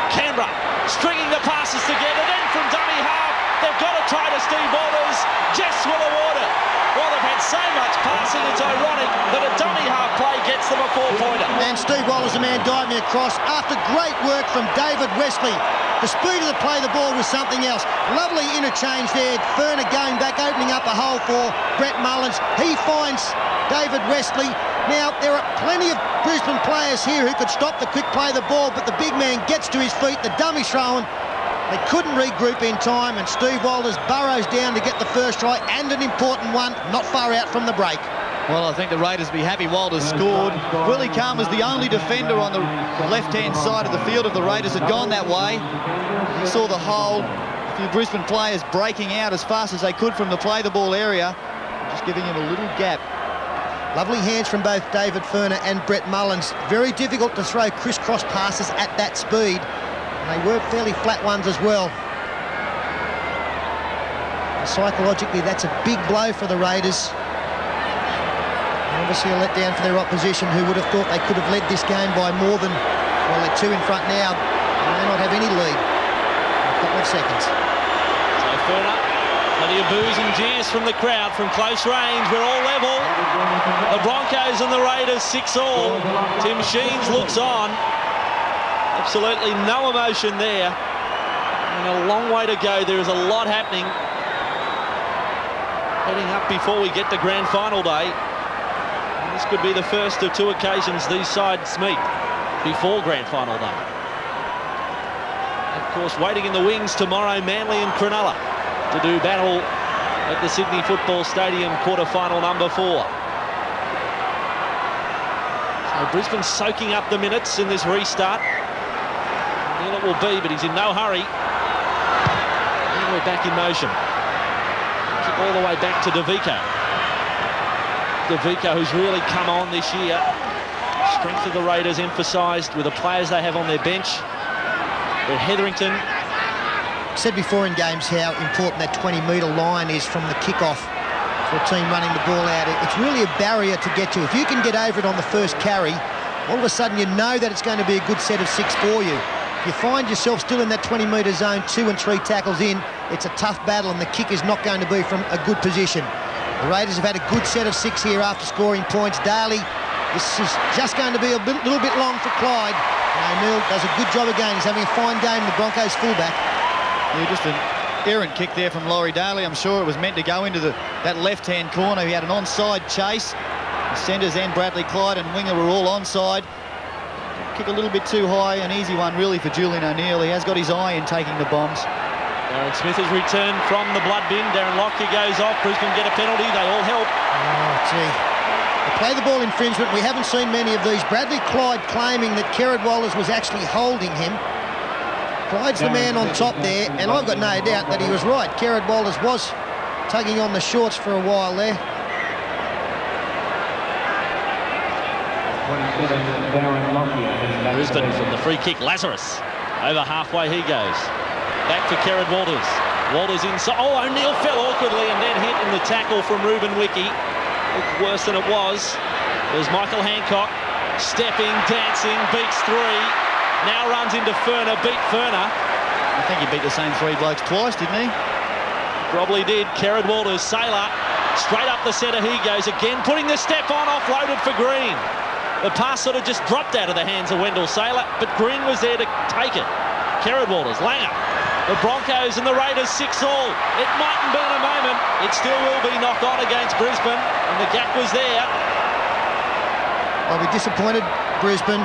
Canberra stringing the passes together, then from dummy half, they've got to try to Steve Walters. Jess will award it. Well, they've had so much passing, it's ironic that a dummy half play gets them a 4-pointer. And Steve Walters, the man diving across after great work from David Wesley. The speed of the play, the ball was something else. Lovely interchange there. Ferner going back, opening up a hole for Brett Mullins. He finds David Wesley. Now, there are plenty of Brisbane players here who could stop the quick play of the ball, but the big man gets to his feet. The dummy's thrown. They couldn't regroup in time, and Steve Walters burrows down to get the first try, and an important one, not far out from the break. Well, I think the Raiders will be happy Walters scored. Willie Khan was the only defender on the left-hand side of the field if the Raiders had gone that way. He saw the hole. A few Brisbane players breaking out as fast as they could from the play-the-ball area, just giving him a little gap. Lovely hands from both David Ferner and Brett Mullins. Very difficult to throw crisscross passes at that speed. And they were fairly flat ones as well. Psychologically, that's a big blow for the Raiders. Obviously a letdown for their opposition, who would have thought they could have led this game by more than, well, they're 2 in front now. They may not have any lead in a couple of seconds. So Ferner, plenty of boos and jeers from the crowd from close range. We're all level. The Broncos and the Raiders 6-all. Tim Sheens looks on. Absolutely no emotion there. And a long way to go. There is a lot happening. Heading up before we get to grand final day. And this could be the first of 2 occasions these sides meet before grand final day. Of course, waiting in the wings tomorrow, Manly and Cronulla to do battle at the Sydney Football Stadium quarter-final number 4. So Brisbane soaking up the minutes in this restart. Neil it will be, but he's in no hurry. And we're back in motion. Kick all the way back to DeVico. DeVico, who's really come on this year. Strength of the Raiders emphasised with the players they have on their bench. But Hetherington. I said before in games how important that 20-metre line is from the kickoff for a team running the ball out. It's really a barrier to get to. If you can get over it on the first carry, all of a sudden you know that it's going to be a good set of 6 for you. If you find yourself still in that 20-metre zone, 2 and 3 tackles in, it's a tough battle, and the kick is not going to be from a good position. The Raiders have had a good set of 6 here after scoring points. Daly, this is just going to be a little bit long for Clyde. And O'Neill does a good job again. He's having a fine game, the Broncos fullback. Yeah, just an errant kick there from Laurie Daly. I'm sure it was meant to go into that left-hand corner. He had an onside chase. The centres and Bradley Clyde and Winger were all onside. Kick a little bit too high, an easy one really for Julian O'Neill. He has got his eye in taking the bombs. Darren Smith has returned from the blood bin. Darren Lockyer goes off. Brisbane get a penalty. They all help. Oh, gee. They play the ball infringement. We haven't seen many of these. Bradley Clyde claiming that Kerrod Walters was actually holding him. Clyde's the man on top there, and I've got no doubt that he was right. Kerrod Walters was tugging on the shorts for a while there. Brisbane from the free kick. Lazarus over halfway he goes. Back for Kerrod Walters. Walters inside. Oh, O'Neill fell awkwardly and then hit in the tackle from Ruben Wiki. Looked worse than it was. There's Michael Hancock stepping, dancing, beats 3. Now runs into Ferner, beat Ferner. I think he beat the same 3 blokes twice, didn't he? Probably did. Kerrod Walters, Sailor, straight up the centre he goes again, putting the step on, offloaded for Green. The pass sort of just dropped out of the hands of Wendell Sailor, but Green was there to take it. Kerrod Walters, Langer. The Broncos and the Raiders 6-all. It mightn't be in a moment. It still will be knocked on against Brisbane, and the gap was there. I'll be disappointed, Brisbane.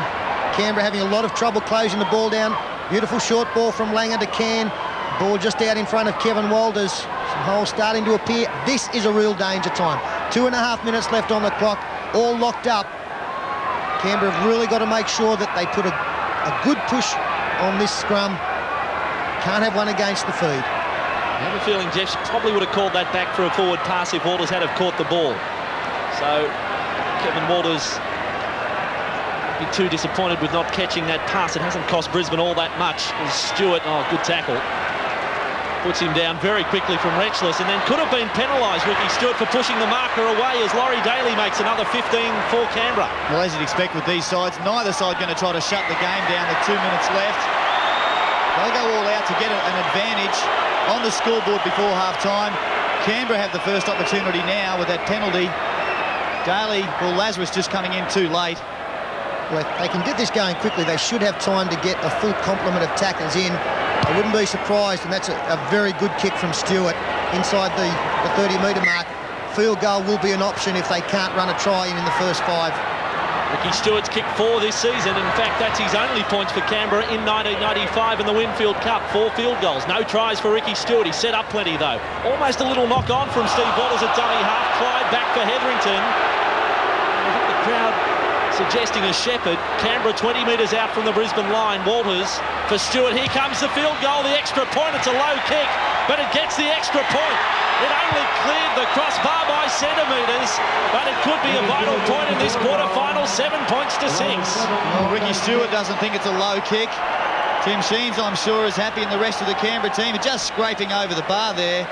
Canberra having a lot of trouble closing the ball down. Beautiful short ball from Langer to Can. Ball just out in front of Kevin Walters. Some holes starting to appear. This is a real danger time. 2.5 minutes left on the clock, all locked up. Canberra have really got to make sure that they put a good push on this scrum. Can't have one against the feed. I have a feeling Jeff probably would have called that back for a forward pass if Walters had have caught the ball. So Kevin Walters would be too disappointed with not catching that pass. It hasn't cost Brisbane all that much. Stewart, oh, good tackle. Puts him down very quickly from Rechtsless, and then could have been penalised, Ricky Stewart, for pushing the marker away as Laurie Daly makes another 15 for Canberra. Well, as you'd expect with these sides, neither side going to try to shut the game down with 2 minutes left. They'll go all out to get an advantage on the scoreboard before half-time. Canberra have the first opportunity now with that penalty. Daly, well, Lazarus just coming in too late. Well, if they can get this going quickly, they should have time to get a full complement of tackles in. I wouldn't be surprised, and that's a very good kick from Stewart inside the 30-metre mark. Field goal will be an option if they can't run a try in the first 5. Ricky Stewart's kicked 4 this season. In fact, that's his only points for Canberra in 1995 in the Winfield Cup. 4 field goals. No tries for Ricky Stewart. He set up plenty, though. Almost a little knock-on from Steve Walters at dummy half. Clyde back for Hetherington. I think the crowd suggesting a shepherd. Canberra 20 metres out from the Brisbane line. Walters for Stewart. Here comes the field goal, the extra point. It's a low kick, but it gets the extra point. It only cleared the crossbar by centimetres, but it could be a vital point in this quarter-final. 7 points to 6. Well, Ricky Stewart doesn't think it's a low kick. Tim Sheens, I'm sure, is happy, and the rest of the Canberra team are just scraping over the bar there.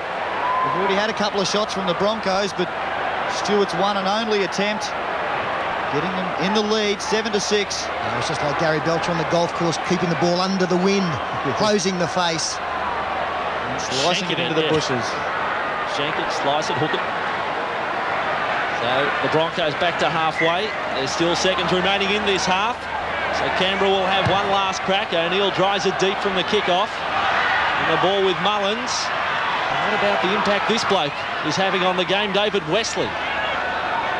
We've already had a couple of shots from the Broncos, but Stewart's one and only attempt, getting them in the lead, 7-6. It's just like Gary Belcher on the golf course, keeping the ball under the wind, closing the face. And slicing it into the bushes. Shank it, slice it, hook it. So the Broncos back to halfway. There's still seconds remaining in this half. So Canberra will have one last crack. O'Neill drives it deep from the kickoff. And the ball with Mullins. And what about the impact this bloke is having on the game, David Wesley?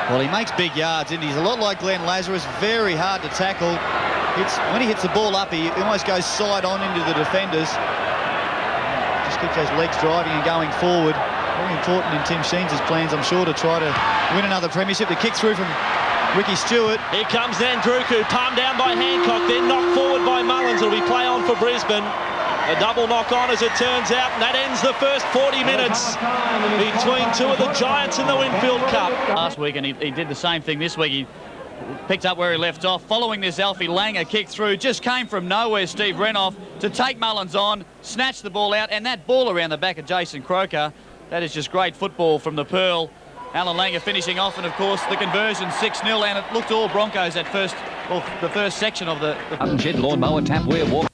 Well, he makes big yards, and he's a lot like Glenn Lazarus, very hard to tackle. When he hits the ball up, he almost goes side on into the defenders. Just keeps those legs driving and going forward. Very important in Tim Sheens' plans, I'm sure, to try to win another premiership. The kick through from Ricky Stewart. Here comes Nandruku, palmed down by Hancock, then knocked forward by Mullins. It'll be play on for Brisbane. A double knock on, as it turns out, and that ends the first 40 minutes between two of the giants in the Winfield Cup. Last week, and he did the same thing this week. He picked up where he left off. Following this, Alfie Langer kick through. Just came from nowhere, Steve Renouf, to take Mullins on, snatch the ball out, and that ball around the back of Jason Croker. That is just great football from the Pearl. Alan Langer finishing off, and of course the conversion 6-0, and it looked all Broncos at first, well, the first section of the Shed lawnmower tapware walk.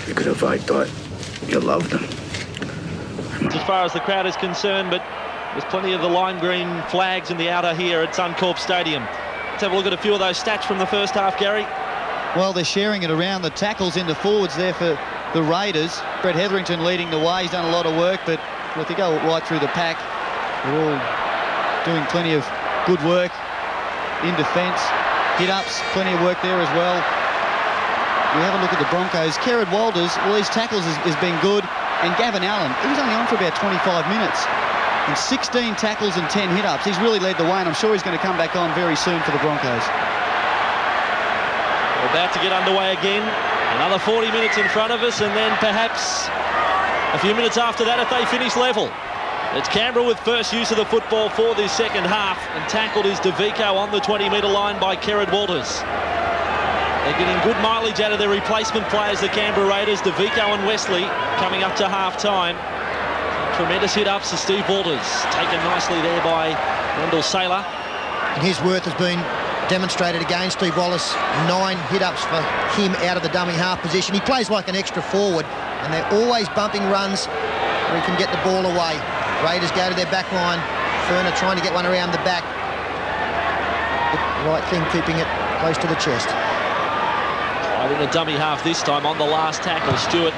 Because if I thought you loved them. As far as the crowd is concerned, but there's plenty of the lime green flags in the outer here at Suncorp Stadium. Let's have a look at a few of those stats from the first half, Gary. Well, they're sharing it around. The tackles in the forwards there for the Raiders. Brett Hetherington leading the way. He's done a lot of work, but if you go right through the pack, they're all doing plenty of good work in defence. Hit-ups, plenty of work there as well. We have a look at the Broncos. Kerrod Walters, well, his tackles has been good. And Gavin Allen, he was only on for about 25 minutes. And 16 tackles and 10 hit-ups. He's really led the way, and I'm sure he's going to come back on very soon for the Broncos. We're about to get underway again. Another 40 minutes in front of us, and then perhaps a few minutes after that if they finish level. It's Canberra with first use of the football for this second half, and tackled is DeVico on the 20-metre line by Kerrod Walters. They're getting good mileage out of their replacement players, the Canberra Raiders. DeVico and Wesley coming up to half-time. Tremendous hit-ups to Steve Walters. Taken nicely there by Wendell Saylor. And his worth has been demonstrated again. Steve Wallace, 9 hit-ups for him out of the dummy half position. He plays like an extra forward, and they're always bumping runs where he can get the ball away. Raiders go to their back line. Ferner trying to get one around the back. The right thing, keeping it close to the chest. In the dummy half this time on the last tackle. Stewart,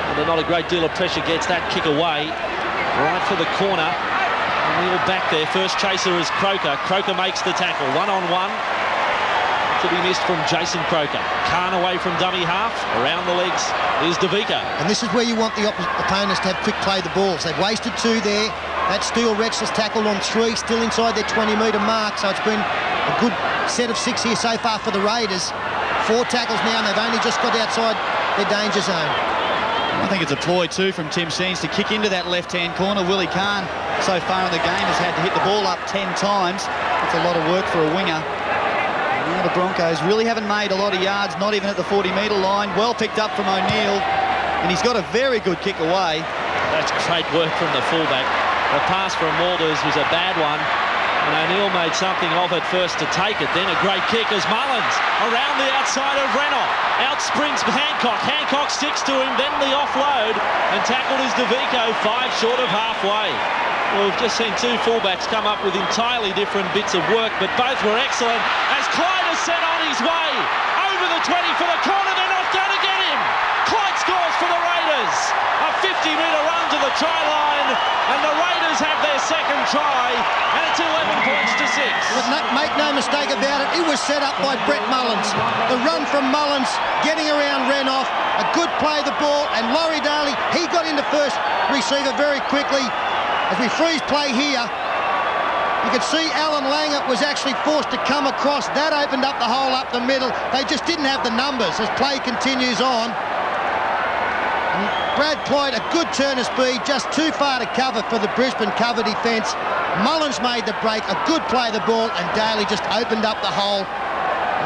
under not a great deal of pressure, gets that kick away. Right for the corner. O'Neill back there. First chaser is Croker. Croker makes the tackle. One-on-one. To be missed from Jason Croker. Khan away from dummy half. Around the legs is DeVico. And this is where you want the opponents to have quick play the balls. They've wasted 2 there. That Steele Rex's tackle on 3, still inside their 20-metre mark. So it's been a good set of 6 here so far for the Raiders. 4 tackles now, and they've only just got outside their danger zone. I think it's a ploy too from Tim Sheens to kick into that left-hand corner. Willie Khan so far in the game has had to hit the ball up 10 times. It's a lot of work for a winger. Now the Broncos really haven't made a lot of yards, not even at the 40-metre line. Well picked up from O'Neill, and he's got a very good kick away. That's great work from the fullback. The pass from Walters was a bad one, and O'Neill made something of it first to take it. Then a great kick as Mullins around the outside of Renouf. Out sprints Hancock. Hancock sticks to him, then the offload, and tackled is DeVico, 5 short of halfway. Well, we've just seen 2 fullbacks come up with entirely different bits of work, but both were excellent as Clyde is sent on his way. Over the 20 for the corner, they're not going to get him. Clyde scores for the Raiders. A 50-metre run to the try line, and the Raiders have their second try, and it's 11 points to 6. But make no mistake about it, it was set up by Brett Mullins. The run from Mullins, getting around Renouf, a good play of the ball, and Laurie Daly, he got into first receiver very quickly. As we freeze play here, you could see Alan Langer was actually forced to come across. That opened up the hole up the middle. They just didn't have the numbers as play continues on. And Brad Clyde, a good turn of speed, just too far to cover for the Brisbane cover defence. Mullins made the break, a good play of the ball, and Daly just opened up the hole.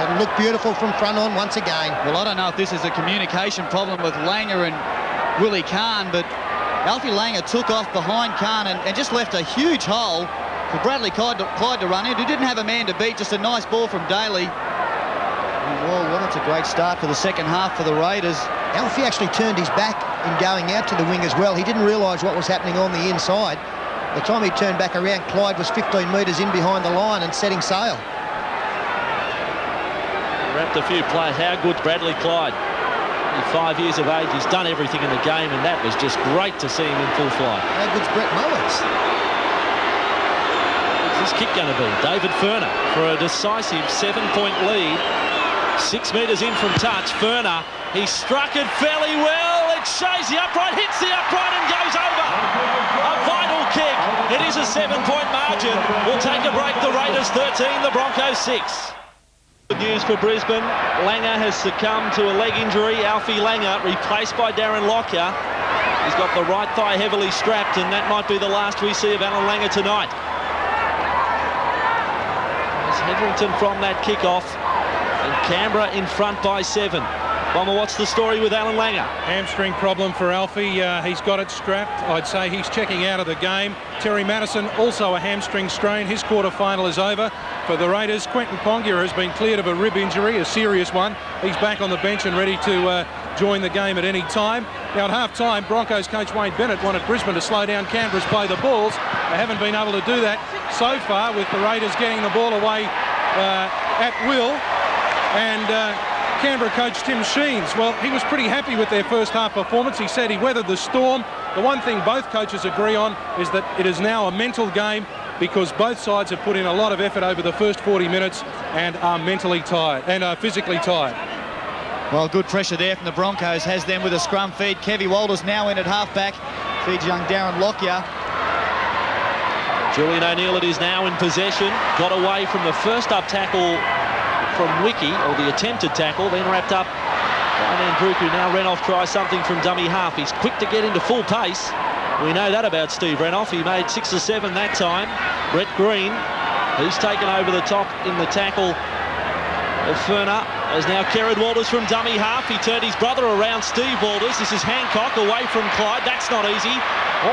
It'll look beautiful from front on once again. Well, I don't know if this is a communication problem with Langer and Willie Kahn, but Alfie Langer took off behind Kahn and just left a huge hole for Bradley Clyde to run in, who didn't have a man to beat. Just a nice ball from Daly. Well, that's a great start for the second half for the Raiders. Alfie actually turned his back in going out to the wing as well. He didn't realise what was happening on the inside. By the time he turned back around, Clyde was 15 metres in behind the line and setting sail. Wrapped a few players. How good's Bradley Clyde? He's 5 years of age. He's done everything in the game, and that was just great to see him in full flight. How good's Brett Mullins? What's this kick going to be? David Furner for a decisive 7-point lead. 6 metres in from touch. Furner, he struck it fairly well. It shows the upright, hits the upright and goes over. A vital kick. It is a 7-point margin. We'll take a break. The Raiders 13, the Broncos 6. Good news for Brisbane. Langer has succumbed to a leg injury. Alfie Langer replaced by Darren Lockyer. He's got the right thigh heavily strapped, and that might be the last we see of Alan Langer tonight. There's Hetherington from that kickoff, and Canberra in front by 7. Bomber, what's the story with Alan Langer? Hamstring problem for Alfie. He's got it strapped. I'd say he's checking out of the game. Terry Madison, also a hamstring strain. His quarter-final is over. For the Raiders, Quentin Pongia has been cleared of a rib injury, a serious one. He's back on the bench and ready to join the game at any time. Now, at half-time, Broncos coach Wayne Bennett wanted Brisbane to slow down Canberra's play the balls. They haven't been able to do that so far, with the Raiders getting the ball away at will. And Canberra coach Tim Sheens, well, he was pretty happy with their first half performance. He said he weathered the storm. The one thing both coaches agree on is that it is now a mental game, because both sides have put in a lot of effort over the first 40 minutes and are mentally tired and are physically tired. Well, good pressure there from the Broncos, has them with a scrum feed. Kevy Walters now in at halfback, feeds young Darren Lockyer. Julian O'Neill, it is now in possession. Got away from the first up tackle from Wiki, or the attempted tackle, then wrapped up by Nandruku. Now Renouf tries something from dummy half. He's quick to get into full pace. We know that about Steve Renouf. He made 6 or 7 that time. Brett Green, he's taken over the top in the tackle of Furner. As now Kerrod Walters from dummy half. He turned his brother around, Steve Walters. This is Hancock away from Clyde. That's not easy.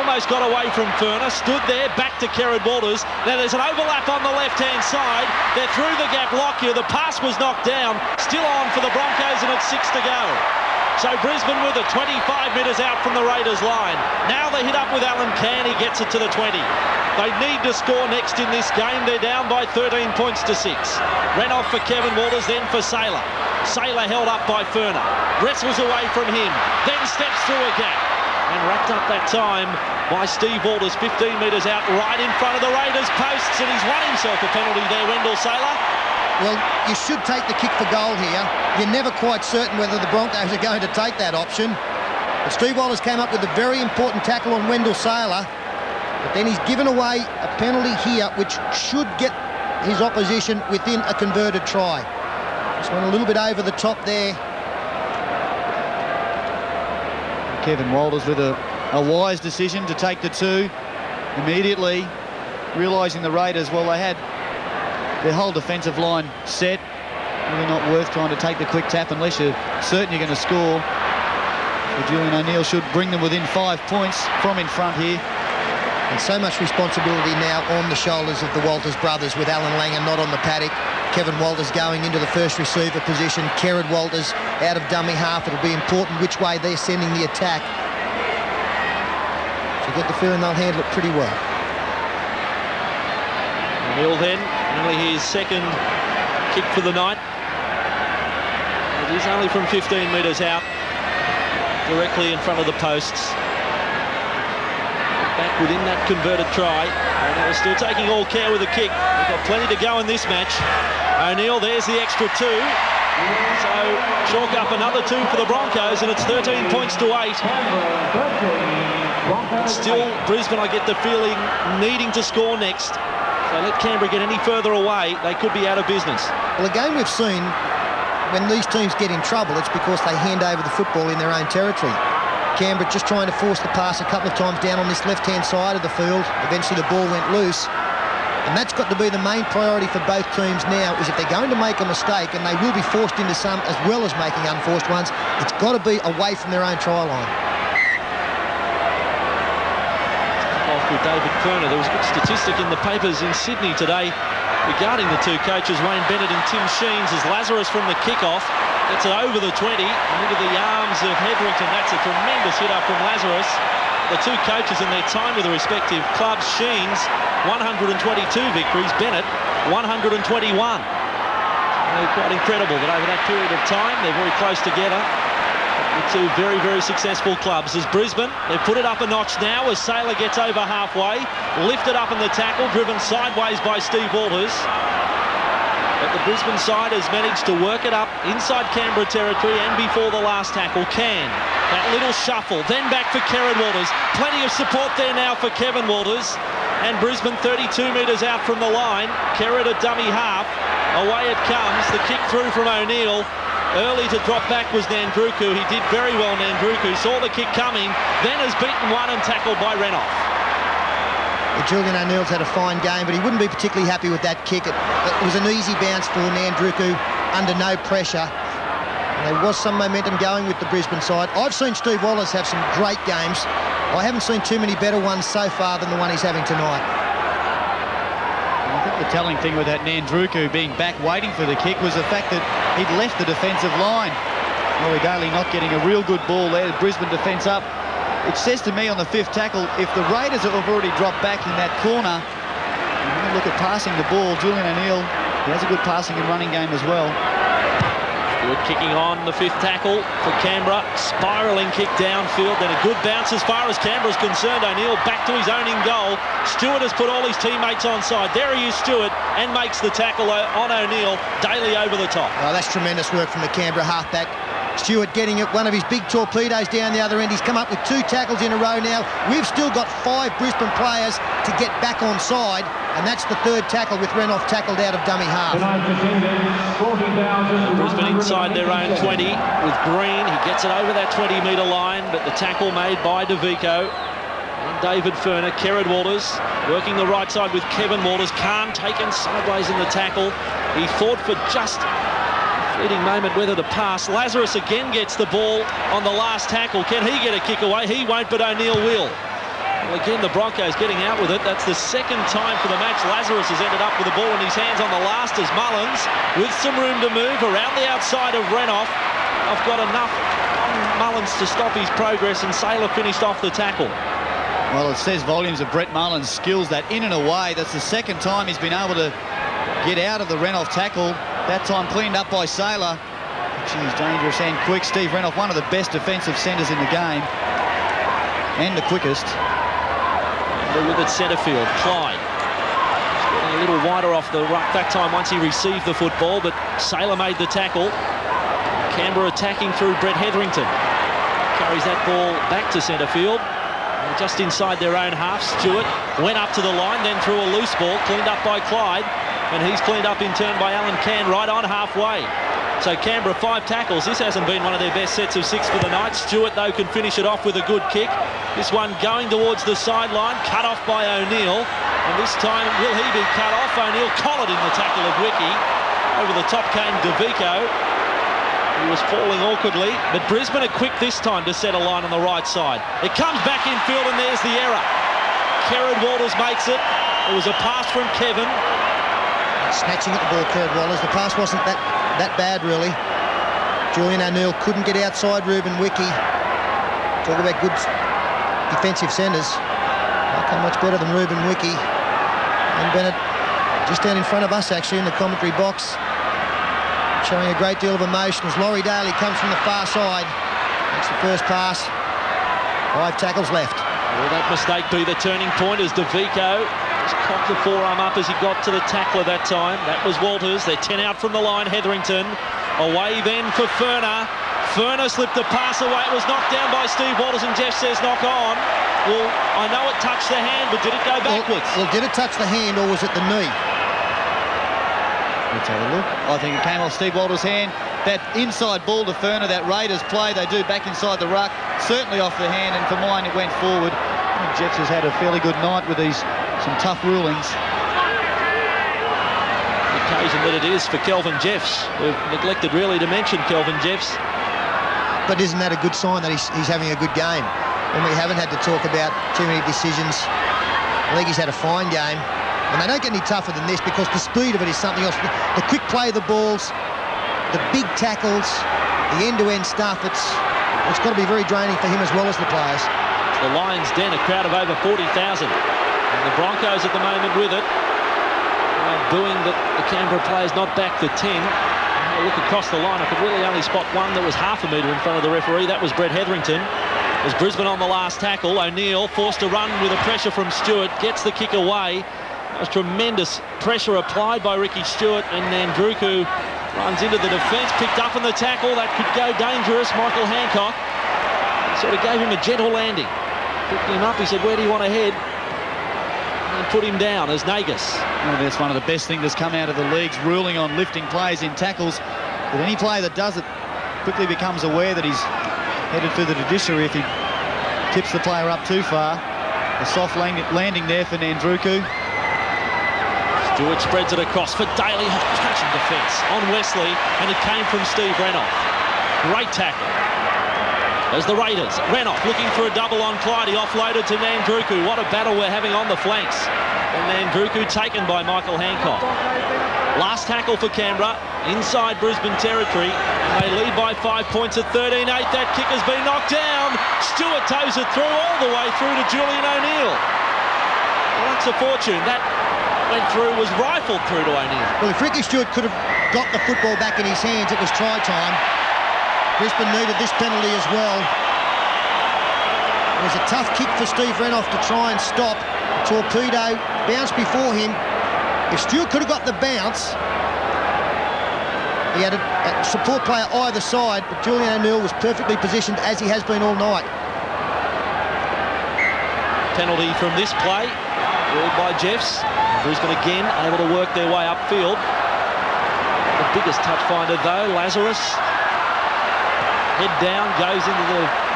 Almost got away from Furner. Stood there, back to Kerrod Walters. Now there's an overlap on the left-hand side. They're through the gap. Lockyer, the pass was knocked down. Still on for the Broncos, and it's 6 to go. So Brisbane with it, 25 metres out from the Raiders line. Now they hit up with Alan Cann. He gets it to the 20. They need to score next in this game. They're down by 13 points to 6. Renouf for Kevin Walters, then for Saylor. Saylor held up by Furner. Wrestles away from him, then steps through a gap. And wrapped up that time by Steve Walters, 15 metres out, right in front of the Raiders posts, and he's won himself a penalty there, Wendell Saylor. Well, you should take the kick for goal here. You're never quite certain whether the Broncos are going to take that option. But Steve Walters came up with a very important tackle on Wendell Saylor, but then he's given away a penalty here, which should get his opposition within a converted try. Just went a little bit over the top there. Kevin Walters with a wise decision to take the 2 immediately, realising the Raiders, well, they had their whole defensive line set. Really not worth trying to take the quick tap unless you're certain you're going to score. So Julian O'Neill should bring them within 5 points from in front here. And so much responsibility now on the shoulders of the Walters brothers, with Alan Langer not on the paddock. Kevin Walters going into the first receiver position. Kerrod Walters out of dummy half. It'll be important which way they're sending the attack. So you get the feeling they'll handle it pretty well. O'Neill then, only his second kick for the night. It is only from 15 metres out, directly in front of the posts. Back within that converted try. O'Neill still taking all care with the kick. We've got plenty to go in this match. O'Neill, there's the extra 2. So chalk up another 2 for the Broncos, and it's 13 points to 8. Still, Brisbane, I get the feeling, needing to score next. If they let Canberra get any further away, they could be out of business. Well, again, we've seen when these teams get in trouble, it's because they hand over the football in their own territory. Canberra just trying to force the pass a couple of times down on this left-hand side of the field. Eventually the ball went loose. And that's got to be the main priority for both teams now, is if they're going to make a mistake, and they will be forced into some as well as making unforced ones, it's got to be away from their own try line. Off with David Furner. There was a good statistic in the papers in Sydney today regarding the two coaches, Wayne Bennett and Tim Sheens, as Lazarus from the kickoff gets it over the 20. And look at the arms of Hetherington. That's a tremendous hit up from Lazarus. The two coaches in their time with the respective clubs, Sheens 122 victories, Bennett 121. Quite incredible that over that period of time they're very close together. The two very, very successful clubs. As Brisbane, they've put it up a notch now as Saylor gets over halfway, lifted up in the tackle, driven sideways by Steve Walters. But the Brisbane side has managed to work it up inside Canberra territory and before the last tackle. Can. That little shuffle, then back for Kerrod Walters. Plenty of support there now for Kevin Walters. And Brisbane 32 metres out from the line. Kerrod a dummy half. Away it comes. The kick through from O'Neill. Early to drop back was Nandruku. He did very well, Nandruku. Saw the kick coming, then has beaten one and tackled by Renoff. Well, Julian O'Neill's had a fine game, but he wouldn't be particularly happy with that kick. It was an easy bounce for Nandruku under no pressure. And there was some momentum going with the Brisbane side. I've seen Steve Wallace have some great games. I haven't seen too many better ones so far than the one he's having tonight. I think the telling thing with that Nandruku being back waiting for the kick was the fact that he'd left the defensive line. Laurie Daly not getting a real good ball there. The Brisbane defence up. It says to me on the fifth tackle, if the Raiders have already dropped back in that corner, and look at passing the ball, Julian O'Neill, he has a good passing and running game as well. Stewart kicking on the fifth tackle for Canberra. Spiralling kick downfield, then a good bounce as far as Canberra's concerned. O'Neill back to his own in goal. Stewart has put all his teammates onside. There he is, Stewart, and makes the tackle on O'Neill. Daly over the top. Oh, that's tremendous work from the Canberra halfback. Stewart getting it, one of his big torpedoes down the other end. He's come up with 2 tackles in a row now. We've still got 5 Brisbane players to get back on side, and that's the 3rd tackle with Renoff tackled out of dummy half. Brisbane inside their own 20 with Green. He gets it over that 20-metre line, but the tackle made by DeVico. And David Furner, Kerrod Walters working the right side with Kevin Walters. Khan taken sideways in the tackle. He fought for just fleeting moment whether to pass. Lazarus again gets the ball on the last tackle. Can he get a kick away? He won't, but O'Neill will. Well, again, the Broncos getting out with it. That's the 2nd time for the match. Lazarus has ended up with the ball in his hands on the last as Mullins, with some room to move around the outside of Renoff. I've got enough on Mullins to stop his progress, and Saylor finished off the tackle. Well, it says volumes of Brett Mullins' skills, that in and away. That's the 2nd time he's been able to get out of the Renoff tackle. That time cleaned up by Saylor. Geez, dangerous and quick. Steve Renoff, one of the best defensive centres in the game. And the quickest. With it centre field, Clyde. He's getting a little wider off the ruck that time once he received the football, but Saylor made the tackle. Canberra attacking through Brett Hetherington. Carries that ball back to centre field. Just inside their own half, Stewart went up to the line, then threw a loose ball, cleaned up by Clyde. And he's cleaned up in turn by Alan Can right on halfway. So Canberra 5 tackles. This hasn't been one of their best sets of 6 for the night. Stewart, though, can finish it off with a good kick. This one going towards the sideline, cut off by O'Neill. And this time, will he be cut off? O'Neill collared in the tackle of Wiki. Over the top came DeVico. He was falling awkwardly, but Brisbane are quick this time to set a line on the right side. It comes back infield, and there's the error. Kerrod Walters makes it. It was a pass from Kevin. Snatching at the ball, Kerrod Walters. The pass wasn't that bad, really. Julian O'Neill couldn't get outside Ruben Wiki. Talk about good defensive centres. Not come much better than Ruben Wiki. And Bennett just down in front of us, actually, in the commentary box, showing a great deal of emotion as Laurie Daly comes from the far side. Makes the first pass. 5 tackles left. Will that mistake be the turning point as DeVico just cocked the forearm up as he got to the tackler that time? That was Walters. They're 10 out from the line. Hetherington away then for Furner. Furner slipped the pass away. It was knocked down by Steve Walters, and Jeff says knock on. Well, I know it touched the hand, but did it go backwards? Well, did it touch the hand or was it the knee? Let's have a look. I think it came off Steve Walters' hand. That inside ball to Furner, that Raiders play they do back inside the ruck, certainly off the hand, and for mine it went forward. Jets has had a fairly good night with these some tough rulings. occasion that it is for Kelvin Jeffs. We've neglected really to mention Kelvin Jeffs. But isn't that a good sign that he's having a good game? When we haven't had to talk about too many decisions. I think he's had a fine game. And they don't get any tougher than this because the speed of it is something else. The quick play of the balls, the big tackles, the end-to-end stuff, it's got to be very draining for him as well as the players. The Lions' Den, a crowd of over 40,000. And the Broncos at the moment with it. Booing that the Canberra players not back to 10. I look across the line, I could really only spot one that was half a metre in front of the referee. That was Brett Hetherington. As Brisbane on the last tackle, O'Neill forced to run with a pressure from Stewart, gets the kick away. That was tremendous pressure applied by Ricky Stewart, and then Druku runs into the defence, picked up in the tackle. That could go dangerous. Michael Hancock sort of gave him a gentle landing. Picked him up, he said, "Where do you want to head?" And put him down as Nagus. Well, that's one of the best things that's come out of the league's ruling on lifting players in tackles. But any player that does it quickly becomes aware that he's headed for the judiciary if he tips the player up too far. A soft landing there for Nandruku. Stewart spreads it across for Daly. Catching defence on Wesley, and it came from Steve Renoff. Great tackle. As the Raiders, Renoff looking for a double on Clyde. He offloaded to Nandruku. What a battle we're having on the flanks. And Nandruku taken by Michael Hancock. Last tackle for Canberra, inside Brisbane territory. And they lead by 5 points at 13-8. That kick has been knocked down. Stewart toes it through all the way through to Julian O'Neill. Well, that's a fortune. That went through, was rifled through to O'Neill. Well, if Ricky Stewart could have got the football back in his hands, it was try time. Brisbane needed this penalty as well. It was a tough kick for Steve Renoff to try and stop. Torpedo bounced before him. If Stewart could have got the bounce, he had a support player either side, but Julian O'Neill was perfectly positioned as he has been all night. Penalty from this play, ruled by Jeffs. Brisbane again able to work their way upfield. The biggest touch finder though, Lazarus. Head down, goes into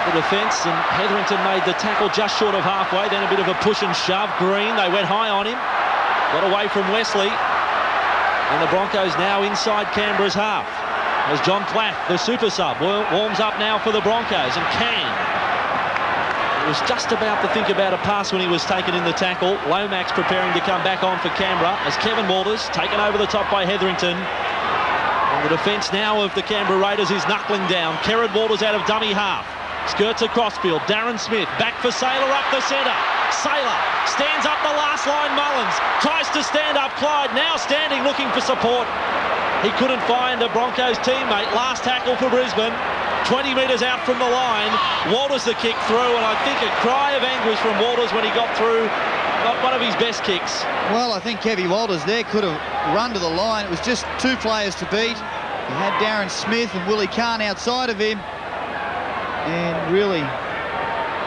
the defence, and Hetherington made the tackle just short of halfway, then a bit of a push and shove. Green, they went high on him. Got away from Wesley. And the Broncos now inside Canberra's half. As John Plath, the super sub, warms up now for the Broncos, and was just about to think about a pass when he was taken in the tackle. Lomax preparing to come back on for Canberra as Kevin Walters taken over the top by Hetherington. And the defence now of the Canberra Raiders is knuckling down. Kerrod Walters out of dummy half. Skirts across field. Darren Smith back for Saylor up the centre. Saylor stands up the last line. Mullins tries to stand up. Clyde now standing looking for support. He couldn't find a Broncos teammate. Last tackle for Brisbane. 20 metres out from the line. Walters the kick through, and I think a cry of anguish from Walters when he got through. Not one of his best kicks. Well, I think Kevy Walters there could have run to the line. It was just two players to beat. He had Darren Smith and Willie Kahn outside of him. And really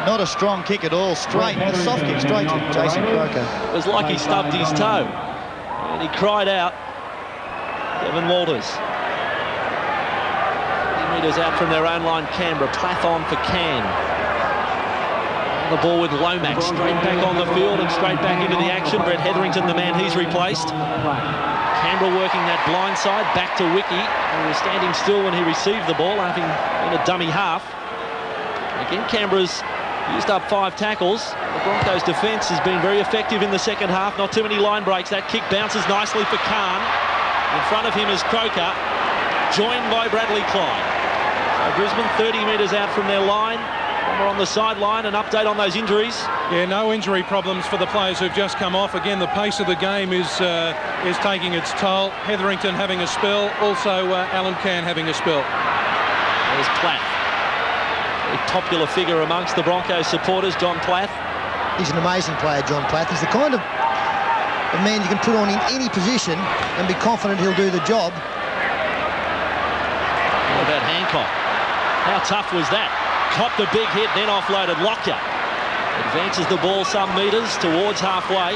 not a strong kick at all. Straight, a soft kick straight to Jason Croker. It was like he stubbed his toe. And he cried out. Kevin Walters. 20 metres out from their own line, Canberra. Plath on for Can. The ball with Lomax straight back on the field and straight back into the action. Brett Hetherington, the man he's replaced. Canberra working that blind side back to Wiki, who was standing still when he received the ball, having been a dummy half. Again, Canberra's used up 5 tackles. The Broncos' defence has been very effective in the second half. Not too many line breaks. That kick bounces nicely for Kahn. In front of him is Croker, joined by Bradley Clyde. So Brisbane 30 metres out from their line. We're on the sideline. An update on those injuries. Yeah, no injury problems for the players who've just come off. Again, the pace of the game is taking its toll. Hetherington having a spell, also Alan Can having a spell. There's Plath. A popular figure amongst the Broncos supporters, John Plath. He's an amazing player, John Plath. He's the kind of man you can put on in any position and be confident he'll do the job. What about Hancock? How tough was that? Copped a big hit, then offloaded. Lockyer advances the ball some metres towards halfway.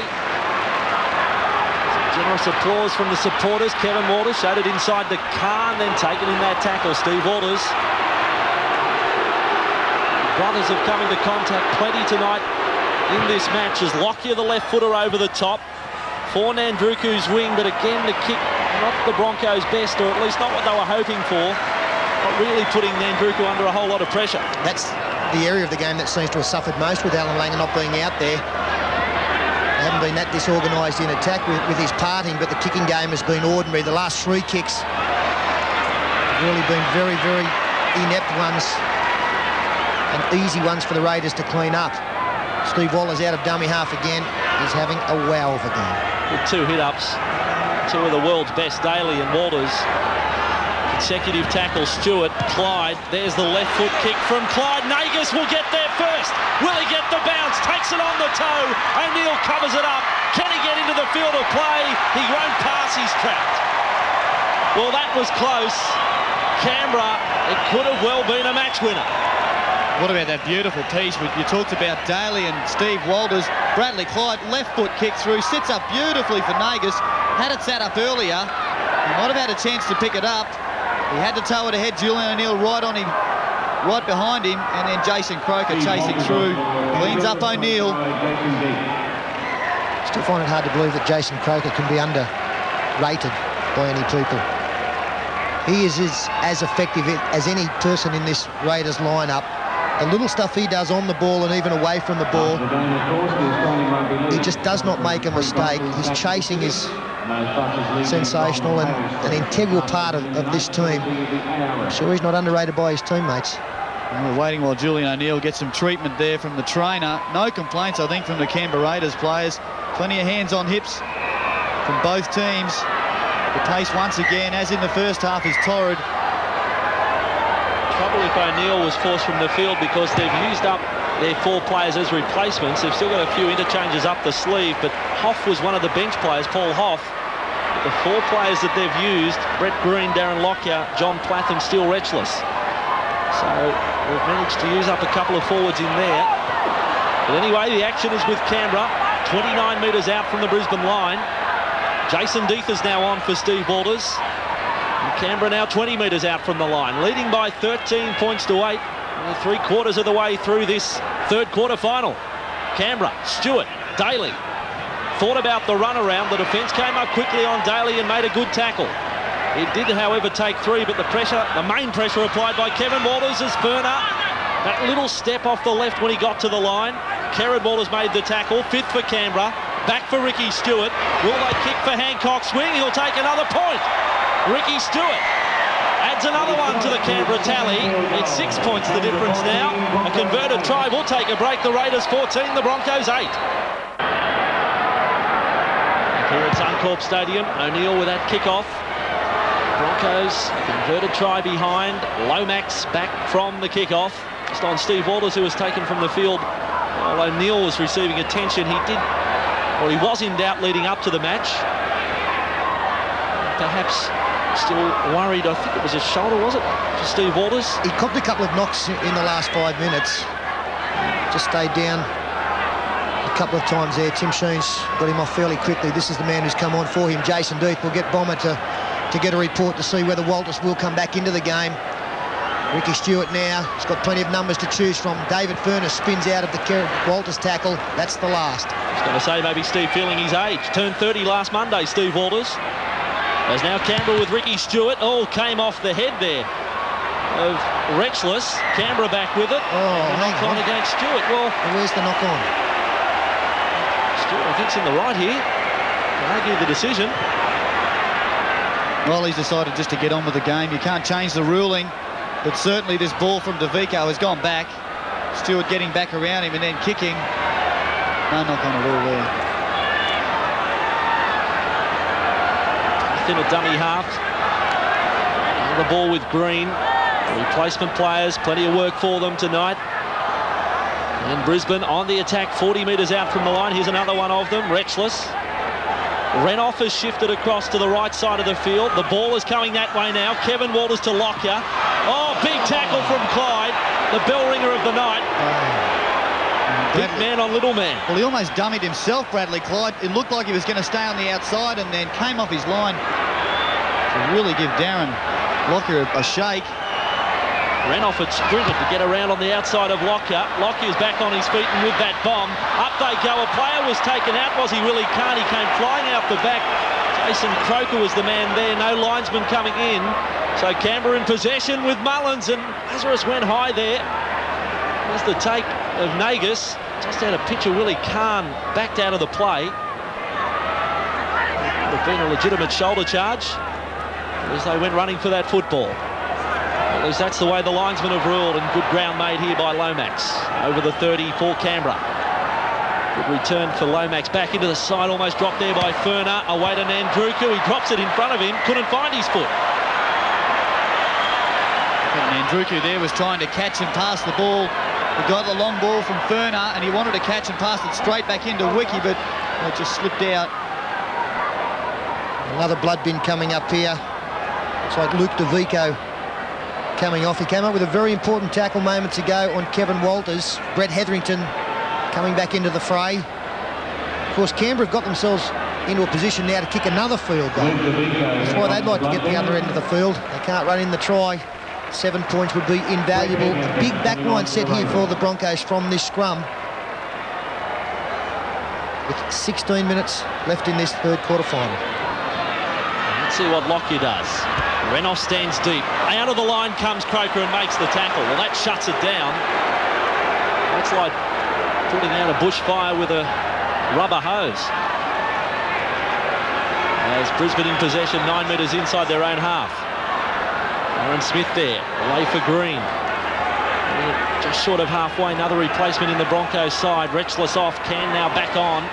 Some generous applause from the supporters. Kevin Walters showed it inside the car and then taken in that tackle. Steve Walters. The brothers have come into contact plenty tonight in this match as Lockyer, the left footer, over the top. for Nandruku's wing, but again the kick not the Broncos' best, or at least not what they were hoping for. Not really putting Nandruku under a whole lot of pressure. That's the area of the game that seems to have suffered most with Alan Langer not being out there. They haven't been that disorganised in attack with his parting, but the kicking game has been ordinary. The last 3 kicks have really been very, very inept ones and easy ones for the Raiders to clean up. Steve Waller's out of dummy half again. He's having a wow of a game. With 2 hit-ups, 2 of the world's best, Daly and Walters. Consecutive tackles, Stewart, Clyde. There's the left foot kick from Clyde. Nagus will get there first. Will he get the bounce? Takes it on the toe. O'Neill covers it up. Can he get into the field of play? He won't pass. He's trapped. Well, that was close. Canberra, it could have well been a match winner. What about that beautiful piece? You talked about Daly and Steve Walters. Bradley Clyde, left foot kick through, sits up beautifully for Nagus. Had it sat up earlier. He might have had a chance to pick it up. He had to tow it ahead. Julian O'Neill right on him, right behind him, and then Jason Croker chasing through. Cleans up O'Neill. Still find it hard to believe that Jason Croker can be underrated by any people. He is as effective as any person in this Raiders lineup. The little stuff he does on the ball and even away from the ball, he just does not make a mistake. His chasing is sensational and an integral part of this team. I'm sure he's not underrated by his teammates. And we're waiting while Julian O'Neill gets some treatment there from the trainer. No complaints, I think, from the Canberra Raiders players. Plenty of hands on hips from both teams. The pace once again, as in the first half, is torrid. Trouble if O'Neill was forced from the field, because they've used up their 4 players as replacements. They've still got a few interchanges up the sleeve, but Hoff was one of the bench players, Paul Hoff. But the 4 players that they've used, Brett Green, Darren Lockyer, John Plath and Steele Retchless. So they've managed to use up a couple of forwards in there. But anyway, the action is with Canberra, 29 metres out from the Brisbane line. Jason Deeth is now on for Steve Walters. Canberra now 20 metres out from the line, leading by 13 points to 8. We're 3/4 of the way through this 3rd quarter final. Canberra, Stewart, Daly. Thought about the run around. The defence came up quickly on Daly and made a good tackle. It did, however, take 3, but the main pressure applied by Kevin Walters as Furner. That little step off the left when he got to the line. Kevin Walters made the tackle. 5th for Canberra. Back for Ricky Stewart. Will they kick for Hancock? Swing. He'll take another point. Ricky Stewart adds another one to the Canberra tally. It's 6 points the difference now. A converted try will take a break. The Raiders 14, the Broncos 8. Here at Suncorp Stadium, O'Neill with that kickoff. Broncos, converted try behind. Lomax back from the kickoff. Just on Steve Walters, who was taken from the field while O'Neill was receiving attention. He was in doubt leading up to the match. Perhaps still worried. I think it was his shoulder, was it, for Steve Walters? He copped a couple of knocks in the last 5 minutes. Just stayed down a couple of times there. Tim Sheens got him off fairly quickly. This is the man who's come on for him, Jason Deeth. Will get Bomber to get a report to see whether Walters will come back into the game. Ricky Stewart now, he's got plenty of numbers to choose from. David Furness spins out of the Walters tackle. That's the last. I was going to say, maybe Steve feeling his age. Turned 30 last Monday, Steve Walters. There's now Canberra with Ricky Stewart. Oh, came off the head there of Retchless. Canberra back with it. Knock on against Stewart. Well, where's the knock on? Stewart, I think's in the right here. Argue the decision. Well, he's decided just to get on with the game. You can't change the ruling, but certainly this ball from DeVico has gone back. Stewart getting back around him and then kicking. No knock on at all there. In a dummy half. The ball with Green. Replacement players, plenty of work for them tonight. And Brisbane on the attack, 40 metres out from the line. Here's another one of them, Retchless. Renoff has shifted across to the right side of the field. The ball is coming that way now. Kevin Walters to Lockyer. Oh, big tackle from Clyde, the bell ringer of the night. Big man on little man. Well, he almost dummied himself, Bradley Clyde. It looked like he was going to stay on the outside and then came off his line to really give Darren Lockyer a shake. Renoff had sprinted to get around on the outside of Lockyer. Lockyer's back on his feet, and with that bomb, up they go. A player was taken out. Was he really? Can't. He came flying out the back. Jason Croker was the man there. No linesman coming in. So Canberra in possession with Mullins, and Lazarus went high there. There's the take of Nagus. Just out of picture, Willie Kahn backed out of the play. Would have been a legitimate shoulder charge as they went running for that football. At least that's the way the linesmen have ruled, and good ground made here by Lomax. Over the 30 for Canberra. Good return for Lomax, back into the side, almost dropped there by Furner. Away to Nandruku, he drops it in front of him, couldn't find his foot. Nandruku there was trying to catch and pass the ball. He got the long ball from Furner, and he wanted to catch and pass it straight back into Wiki, but it just slipped out. Another blood bin coming up here. It's like Luke DeVico coming off. He came up with a very important tackle moments ago on Kevin Walters. Brett Hetherington coming back into the fray. Of course, Canberra have got themselves into a position now to kick another field goal. That's why they'd like to get the other end of the field. They can't run in the try. 7 points would be invaluable. A big backline set here for the Broncos from this scrum. With 16 minutes left in this third quarter final. Let's see what Lockyer does. Renoff stands deep. Out of the line comes Croker and makes the tackle. Well, that shuts it down. Looks like putting out a bushfire with a rubber hose. As Brisbane in possession, 9 metres inside their own half. Aaron Smith there, away for Green. Just short of halfway, another replacement in the Broncos side. Rexless off, Can now back on.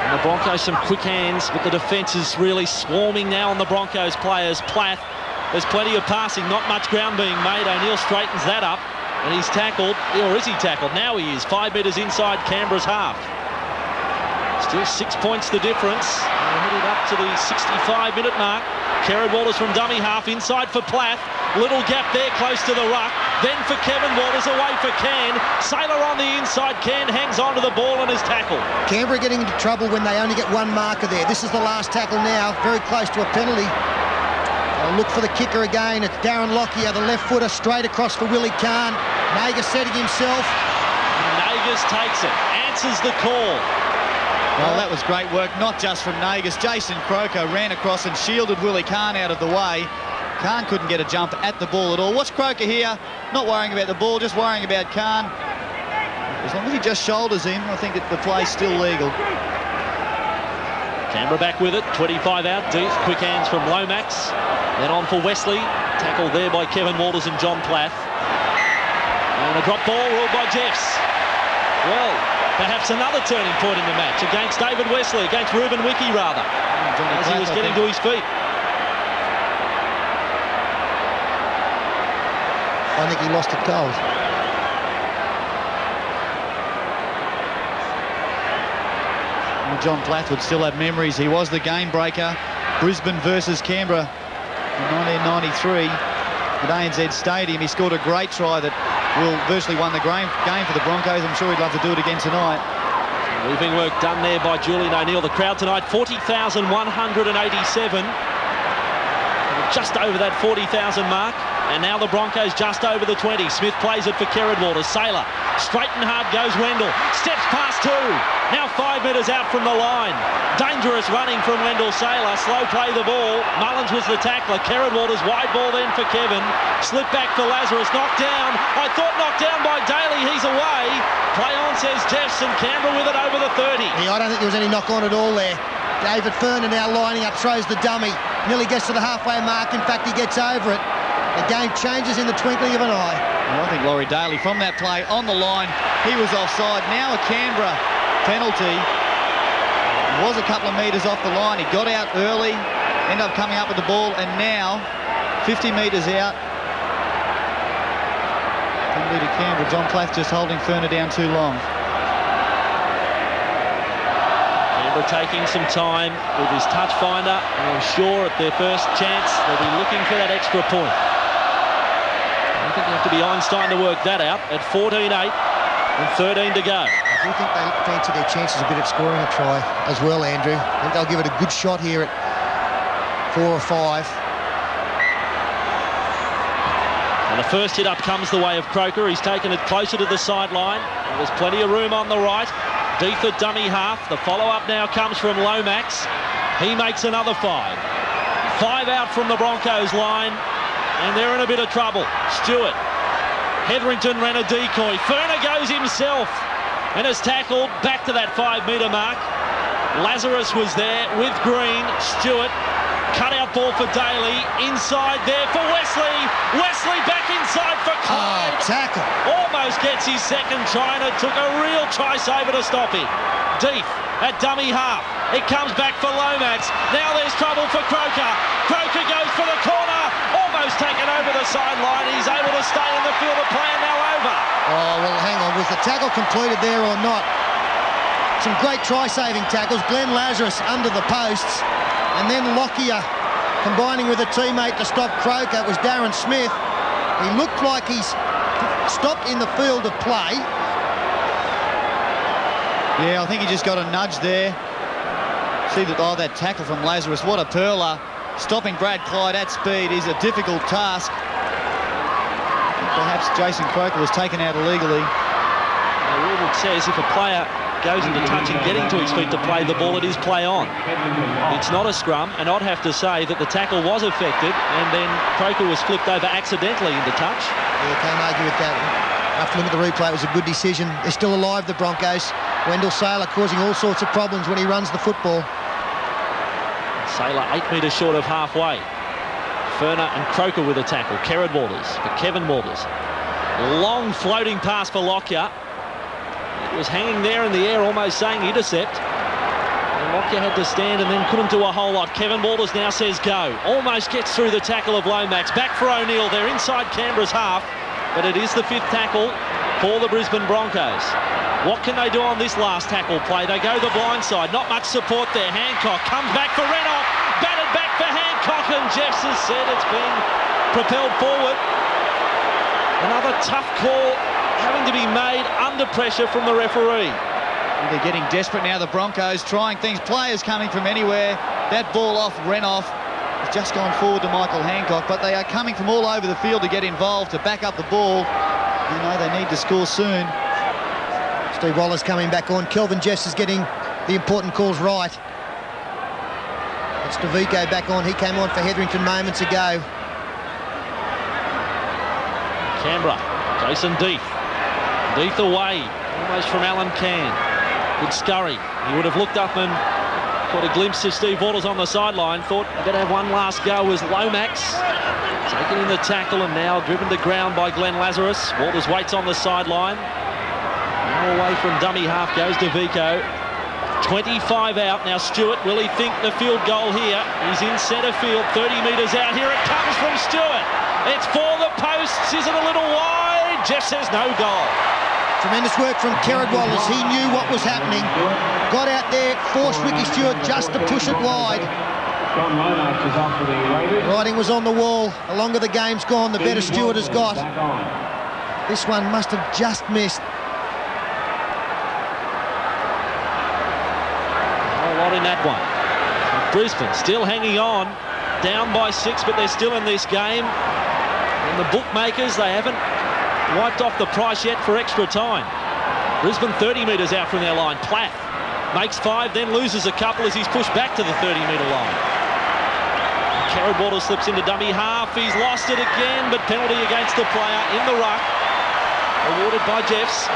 And the Broncos some quick hands, but the defence is really swarming now on the Broncos players. Plath, there's plenty of passing, not much ground being made. O'Neill straightens that up, and he's tackled, or is he tackled? Now he is, 5 metres inside Canberra's half. Still 6 points the difference. They're headed up to the 65-minute mark. Kerrod Walters from dummy half, inside for Plath. Little gap there, close to the ruck. Then for Kevin Walters, away for Can. Sailor on the inside. Can hangs on to the ball and is tackled. Canberra getting into trouble when they only get one marker there. This is the last tackle now, very close to a penalty. They'll look for the kicker again. It's Darren Lockyer, the left footer, straight across for Willie Kahn. Nagus setting himself. Nagus takes it, answers the call. Well, that was great work, not just from Nagus. Jason Croker ran across and shielded Willie Kahn out of the way. Kahn couldn't get a jump at the ball at all. Watch Croker here, not worrying about the ball, just worrying about Kahn. As long as he just shoulders him, I think that the play's still legal. Canberra back with it, 25 out, deep, quick hands from Lomax. Then on for Wesley, tackled there by Kevin Walters and John Plath. And a drop ball ruled by Jeffs. Well, perhaps another turning point in the match against David Wesley, against Ruben Wiki rather, as he was getting to his feet. I think he lost it cold. Well, John Plath would still have memories. He was the game breaker. Brisbane versus Canberra in 1993 at ANZ Stadium. He scored a great try that virtually won the game for the Broncos. I'm sure he'd love to do it again tonight. Moving work done there by Julian O'Neill. The crowd tonight, 40,187. Just over that 40,000 mark. And now the Broncos just over the 20. Smith plays it for Kerrod Walters. Sailor, straight and hard goes Wendell. Steps past 2. Now 5 metres out from the line. Dangerous running from Wendell Sailor. Slow play the ball. Mullins was the tackler. Kerrod Walters, wide ball then for Kevin. Slip back for Lazarus. Knocked down. I thought knocked down by Daly. He's away. Play on, says Jeffs, and Canberra with it over the 30. Yeah, I don't think there was any knock on at all there. David Furner now lining up, throws the dummy. Nearly gets to the halfway mark. In fact, he gets over it. The game changes in the twinkling of an eye. Well, I think Laurie Daly from that play on the line, he was offside. Now a Canberra penalty. He was a couple of metres off the line. He got out early, ended up coming up with the ball, and now 50 metres out. Penalty to Canberra. John Plath just holding Furner down too long. Canberra taking some time with his touch finder. I'm sure at their first chance they'll be looking for that extra point. I think you have to be Einstein to work that out at 14-8 and 13 to go. I do think they fancy their chances a bit at scoring a try as well, Andrew. I think they'll give it a good shot here at 4 or 5. And the first hit up comes the way of Croker. He's taken it closer to the sideline. There's plenty of room on the right. Deeth at dummy half. The follow-up now comes from Lomax. He makes another 5. 5 out from the Broncos line, and they're in a bit of trouble. Stewart. Hetherington ran a decoy. Furner goes himself and is tackled back to that 5-metre mark. Lazarus was there with Green. Stewart. Cut-out ball for Daly. Inside there for Wesley. Wesley back inside for Clyde. Tackle. Almost gets his second try, and it took a real try-saver to stop him. Deeth at dummy half. It comes back for Lomax. Now there's trouble for Croker. Croker goes for the corner. Almost taken over the sideline. He's able to stay in the field of play, and now over. Oh, well, hang on. Was the tackle completed there or not? Some great try-saving tackles. Glenn Lazarus under the posts. And then Lockyer combining with a teammate to stop Croker. It was Darren Smith. He looked like he's stopped in the field of play. Yeah, I think he just got a nudge there. See that, oh, that tackle from Lazarus. What a pearler. Stopping Brad Clyde at speed is a difficult task. Perhaps Jason Croker was taken out illegally. The rule book says if a player goes into touch and getting to his feet to play the ball, it is play on. It's not a scrum, and I'd have to say that the tackle was affected, and then Croker was flipped over accidentally into touch. Yeah, can't argue with that. After looking at the replay, it was a good decision. They're still alive, the Broncos. Wendell Saylor causing all sorts of problems when he runs the football. Saylor 8 metres short of halfway. Furner and Croker with a tackle. Kerrod Walters for Kevin Walters. Long floating pass for Lockyer. It was hanging there in the air, almost saying intercept. And Lockyer had to stand and then couldn't do a whole lot. Kevin Walters now says go. Almost gets through the tackle of Lomax. Back for O'Neill. They're inside Canberra's half, but it is the 5th tackle for the Brisbane Broncos. What can they do on this last tackle play? They go the blind side. Not much support there. Hancock comes back for Renoff. Batted back for Hancock, and Jeffs has said it's been propelled forward. Another tough call having to be made under pressure from the referee. They're getting desperate now, the Broncos, trying things. Players coming from anywhere. That ball off Renoff has just gone forward to Michael Hancock, but they are coming from all over the field to get involved, to back up the ball. You know they need to score soon. Steve Wallace coming back on. Kelvin Jeffs is getting the important calls right. It's DeVico back on. He came on for Hetherington moments ago. Canberra, Jason Deeth. Deeth away, almost from Alan Cann. Good scurry. He would have looked up and caught a glimpse of Steve Waters on the sideline. Thought he'd better have one last go as Lomax taken in the tackle and now driven to ground by Glenn Lazarus. Waters waits on the sideline. Now away from dummy half goes DeVico. 25 out. Now Stewart, will he think the field goal here? He's in centre field, 30 metres out. Here it comes from Stewart. It's for the posts. Is it a little wide? Jeff says no goal. Tremendous work from Kerrod Wallace. He knew what was happening. Got out there, forced Ricky Stewart just to push it wide. Writing was on the wall. The longer the game's gone, the better Stewart has got. This one must have just missed. In that one. Brisbane still hanging on, down by 6, but they're still in this game. And the bookmakers, they haven't wiped off the price yet for extra time. Brisbane 30 metres out from their line. Plath makes 5, then loses a couple as he's pushed back to the 30-metre line. Kerrod Walters slips into dummy half. He's lost it again, but penalty against the player in the ruck. Awarded by Jeffs.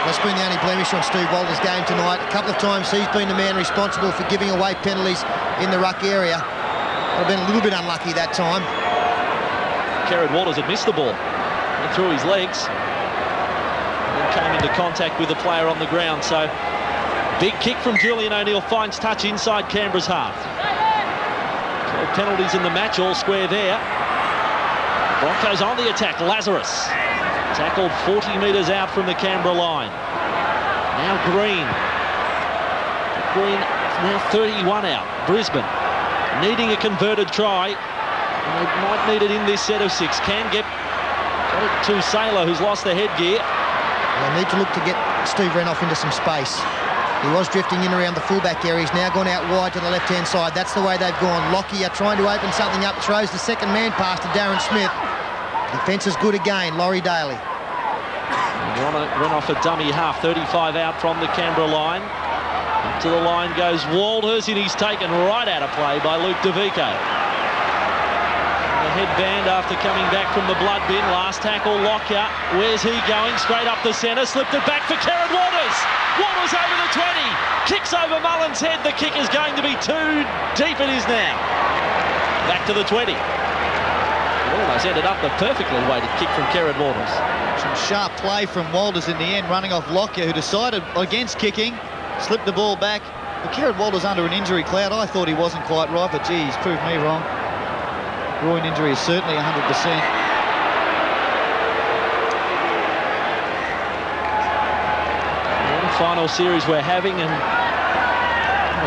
That's been the only blemish on Steve Walter's game tonight. A couple of times he's been the man responsible for giving away penalties in the ruck area. I've been a little bit unlucky that time. Kerrod Walters had missed the ball. Went through his legs. And then came into contact with the player on the ground. So, big kick from Julian O'Neill finds touch inside Canberra's half. 12 penalties in the match, all square there. Broncos on the attack. Lazarus. Tackled 40 metres out from the Canberra line. Now Green. Green now 31 out. Brisbane needing a converted try. And they might need it in this set of 6. Can get it to Saylor, who's lost the headgear. They need to look to get Steve Renoff into some space. He was drifting in around the fullback area. He's now gone out wide to the left-hand side. That's the way they've gone. Lockyer trying to open something up. Throws the second man pass to Darren Smith. Defence is good again, Laurie Daly. Run off a dummy half, 35 out from the Canberra line. Up to the line goes Walters, and he's taken right out of play by Luke DeVico. The headband after coming back from the blood bin. Last tackle, Lockyer. Where's he going? Straight up the centre. Slipped it back for Karen Walters. Walters over the 20. Kicks over Mullen's head. The kick is going to be too deep. It is now. Back to the 20. Almost ended up the perfectly weighted kick from Karen Walters. Some sharp play from Walters in the end, running off Lockyer, who decided against kicking, slipped the ball back. But Karen Walters under an injury cloud. I thought he wasn't quite right, but gee, he's proved me wrong. Groin injury is certainly 100%. What a final series we're having, and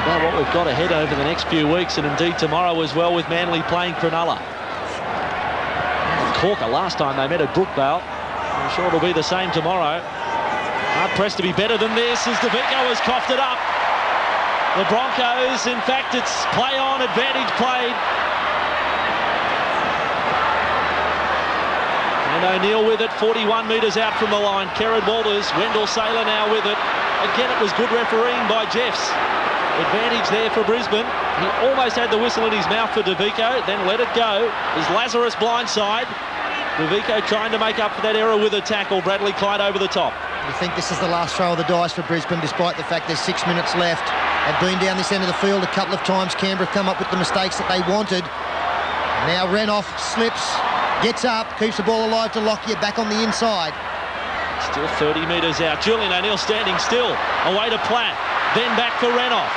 about what we've got ahead over the next few weeks, and indeed tomorrow as well, with Manly playing Cronulla. Corker last time they met at Brookvale. I'm sure it'll be the same tomorrow. Hard pressed to be better than this as DeVico has coughed it up. The Broncos, in fact, it's play on, advantage played. And O'Neill with it, 41 metres out from the line. Karen Walters, Wendell Saylor now with it. Again, it was good refereeing by Jeffs. Advantage there for Brisbane. He almost had the whistle in his mouth for DeVico, then let it go. Is Lazarus blindside. DeVico trying to make up for that error with a tackle. Bradley Clyde over the top. I think this is the last throw of the dice for Brisbane, despite the fact there's 6 minutes left. They've been down this end of the field a couple of times. Canberra come up with the mistakes that they wanted. Now Renoff slips, gets up, keeps the ball alive to Lockyer, back on the inside. Still 30 metres out. Julian O'Neill standing still. Away to Platt. Then back for Renoff.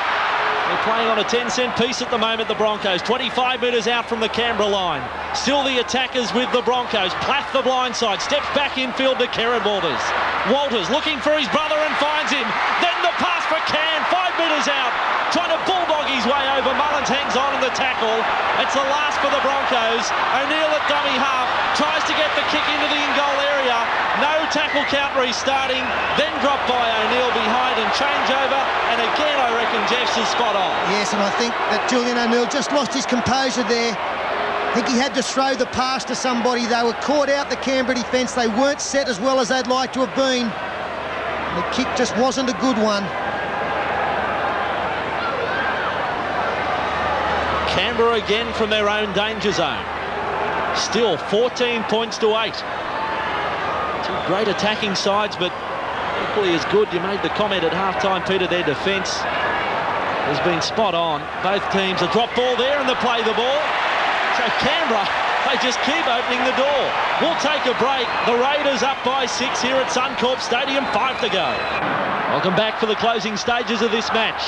They're playing on a 10-cent piece at the moment, the Broncos. 25 metres out from the Canberra line. Still the attackers with the Broncos. Platt the blindside. Steps back infield to Karen Walters. Walters looking for his brother and finds him. Then the pass for Can. 5 metres out. Trying to bulldog his way over. Mullins hangs on in the tackle. It's the last for the Broncos. O'Neill at dummy half. Tries to get the kick into the in-goal area. No tackle count restarting. Then dropped by O'Neill behind and change over. And again, I reckon Jeffs is spot on. Yes, and I think that Julian O'Neill just lost his composure there. I think he had to throw the pass to somebody. They were caught out, the Canberra defence. They weren't set as well as they'd like to have been. And the kick just wasn't a good one. Canberra again from their own danger zone. Still 14 points to 8. Two great attacking sides, but equally as good. You made the comment at half-time, Peter, their defence has been spot on. Both teams, a drop ball there and they play the ball. So Canberra, they just keep opening the door. We'll take a break. The Raiders up by 6 here at Suncorp Stadium, 5 to go. Welcome back for the closing stages of this match.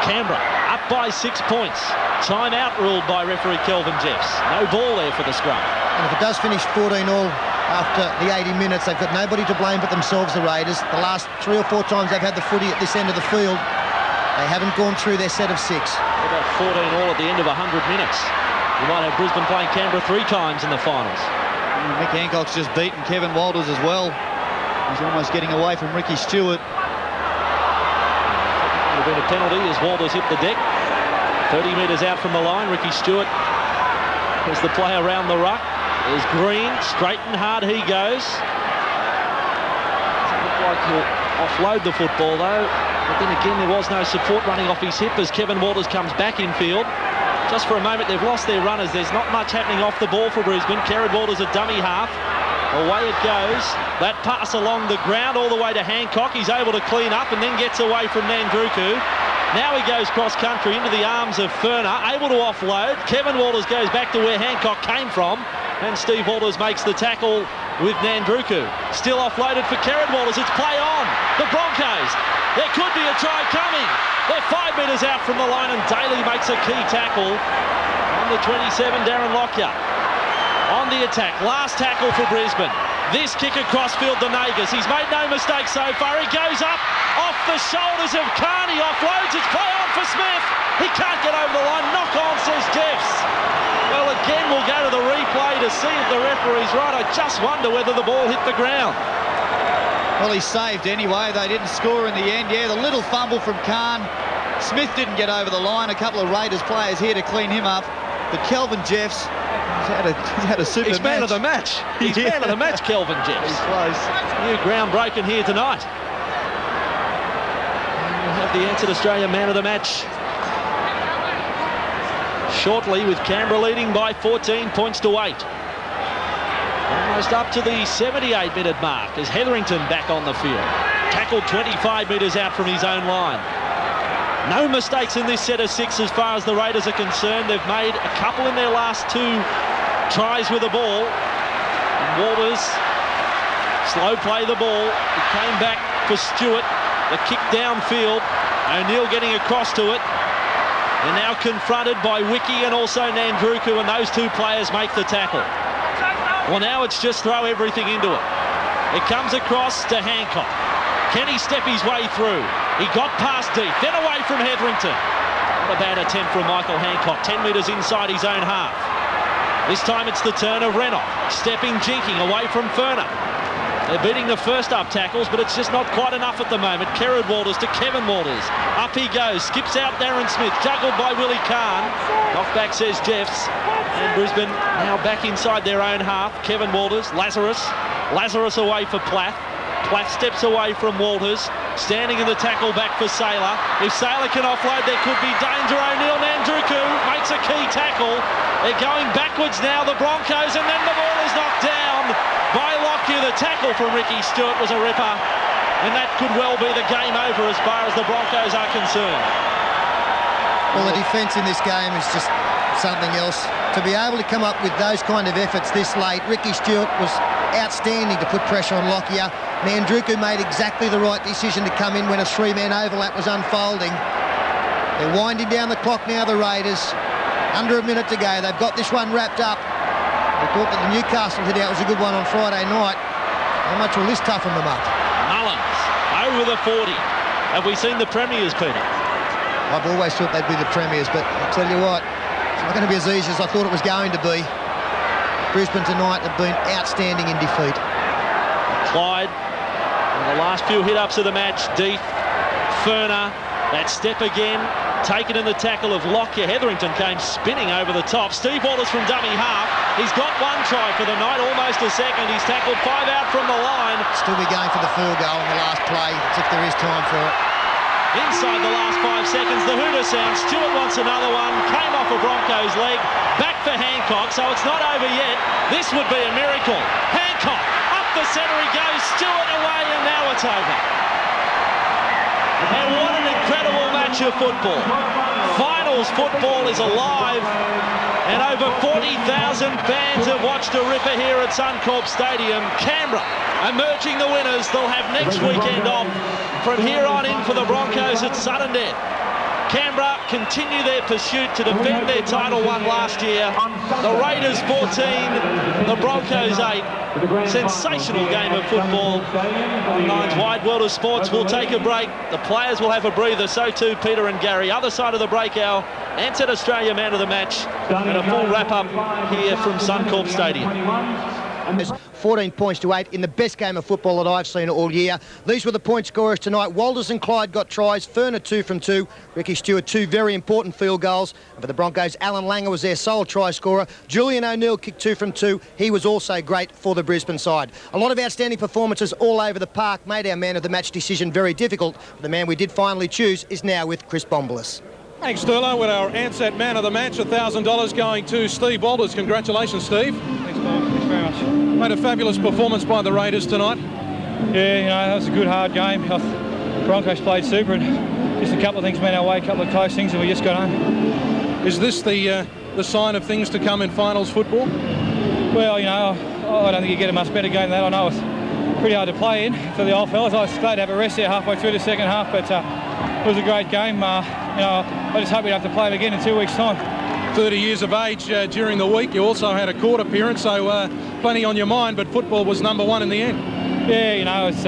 Canberra up by 6 points. Timeout ruled by referee Kelvin Jeffs. No ball there for the scrum. And if it does finish 14-all after the 80 minutes, they've got nobody to blame but themselves, the Raiders. The last 3 or 4 times they've had the footy at this end of the field, they haven't gone through their set of 6. About 14-all at the end of 100 minutes. You might have Brisbane playing Canberra 3 times in the finals. Mick Hancock's just beaten Kevin Walters as well. He's almost getting away from Ricky Stewart. Would have been a penalty as Walters hit the deck. 30 metres out from the line. Ricky Stewart has the play around the ruck. There's Green, straight and hard he goes. Doesn't look like he'll offload the football though. But then again, there was no support running off his hip as Kevin Walters comes back infield. Just for a moment, they've lost their runners. There's not much happening off the ball for Brisbane. Karen Walters a dummy half. Away it goes. That pass along the ground all the way to Hancock. He's able to clean up and then gets away from Nandruku. Now he goes cross-country into the arms of Furner, able to offload. Kevin Walters goes back to where Hancock came from, and Steve Walters makes the tackle with Nandruku. Still offloaded for Karen Walters. It's play on. The Broncos. There could be a try coming. They're 5 metres out from the line, and Daly makes a key tackle on the 27, Darren Lockyer. On the attack, last tackle for Brisbane. This kick across field to Nagas. He's made no mistake so far. He goes up off the shoulders of Carney. Offloads. It's play on for Smith. He can't get over the line. Knock on, says Jeffs. Well, again, we'll go to the replay to see if the referee's right. I just wonder whether the ball hit the ground. Well, he saved anyway. They didn't score in the end. Yeah, the little fumble from Khan. Smith didn't get over the line. A couple of Raiders players here to clean him up. But Kelvin Jeffs He's had a super He's man of the match. He's man of the match, Kelvin Jeffs. He's close. New ground broken here tonight. And we'll have the answered Australia man of the match shortly, with Canberra leading by 14 points to 8. Almost up to the 78-minute mark as Hetherington back on the field. Tackled 25 metres out from his own line. No mistakes in this set of 6 as far as the Raiders are concerned. They've made a couple in their last 2 tries with the ball. And Walters slow play the ball. It came back for Stewart. The kick downfield. O'Neill getting across to it. They're now confronted by Wiki and also Nandruku, and those 2 players make the tackle. Well, now it's just throw everything into it. It comes across to Hancock. Can he step his way through? He got past deep, then away from Hetherington. Not a bad attempt from Michael Hancock, 10 metres inside his own half. This time it's the turn of Renoff, stepping, jinking away from Furner. They're beating the first up tackles, but it's just not quite enough at the moment. Kerrod Walters to Kevin Walters. Up he goes, skips out Darren Smith, juggled by Willie Kahn. Knockback, says Jeffs. And Brisbane now back inside their own half. Kevin Walters, Lazarus away for Plath. Plath steps away from Walters, standing in the tackle back for Saylor. If Saylor can offload, there could be danger. O'Neill, Nandruku makes a key tackle. They're going backwards now, the Broncos, and then the ball is knocked down by Lockyer. The tackle from Ricky Stewart was a ripper, and that could well be the game over as far as the Broncos are concerned. Well, the defence in this game is just something else. To be able to come up with those kind of efforts this late, Ricky Stewart was outstanding to put pressure on Lockyer. Nandruku made exactly the right decision to come in when a 3-man overlap was unfolding. They're winding down the clock now, the Raiders. Under a minute to go. They've got this one wrapped up. They thought that the Newcastle hit out was a good one on Friday night. How much will this toughen them up? Mullins over the 40. Have we seen the Premiers, Peter? I've always thought they'd be the Premiers, but I'll tell you what, it's not going to be as easy as I thought it was going to be. Brisbane tonight have been outstanding in defeat. Clyde, in the last few hit-ups of the match, Deeth, Furner, that step again, taken in the tackle of Lockyer. Hetherington came spinning over the top. Steve Walters from dummy half. He's got 1 try for the night, almost a second. He's tackled 5 out from the line. Still be going for the field goal in the last play, as if there is time for it. Inside the last 5 seconds, the hooter sound. Stewart wants another one. Came off a Broncos leg. Back for Hancock, so it's not over yet. This would be a miracle. Hancock, up the centre he goes. Stewart away, and now it's over. And what an incredible match of football. Finals football is alive, and over 40,000 fans have watched a ripper here at Suncorp Stadium. Canberra emerging the winners. They'll have next weekend off. From here on in for the Broncos at sudden death. Canberra continue their pursuit to defend their title won last year. The Raiders 14, the Broncos 8. Sensational game of football. Nine's wide world of sports will take a break. The players will have a breather, so too Peter and Gary. Other side of the break, our answered Australia man of the match. And a full wrap-up here from Suncorp Stadium. 14 points to 8 in the best game of football that I've seen all year. These were the point scorers tonight. Walters and Clyde got tries. Furner 2 from 2. Ricky Stewart 2 very important field goals. And for the Broncos, Alan Langer was their sole try scorer. Julian O'Neill kicked 2 from 2. He was also great for the Brisbane side. A lot of outstanding performances all over the park made our man of the match decision very difficult. The man we did finally choose is now with Chris Bombolas. Thanks, Sturlo. With our Ansett man of the match, $1,000 going to Steve Walters. Congratulations, Steve. Thanks, Bob. Thanks very much. Made a fabulous performance by the Raiders tonight. Yeah, you know, that was a good, hard game. The Broncos played super, and just a couple of things went our way, a couple of close things, and we just got home. Is this the sign of things to come in finals football? Well, you know, I don't think you get a much better game than that. I know it's pretty hard to play in for the old fellas. I was glad to have a rest there halfway through the second half, but it was a great game. You know, I just hope we don't have to play them again in 2 weeks' time. 30 years of age during the week. You also had a court appearance, so plenty on your mind, but football was number one in the end. Yeah, you know, it's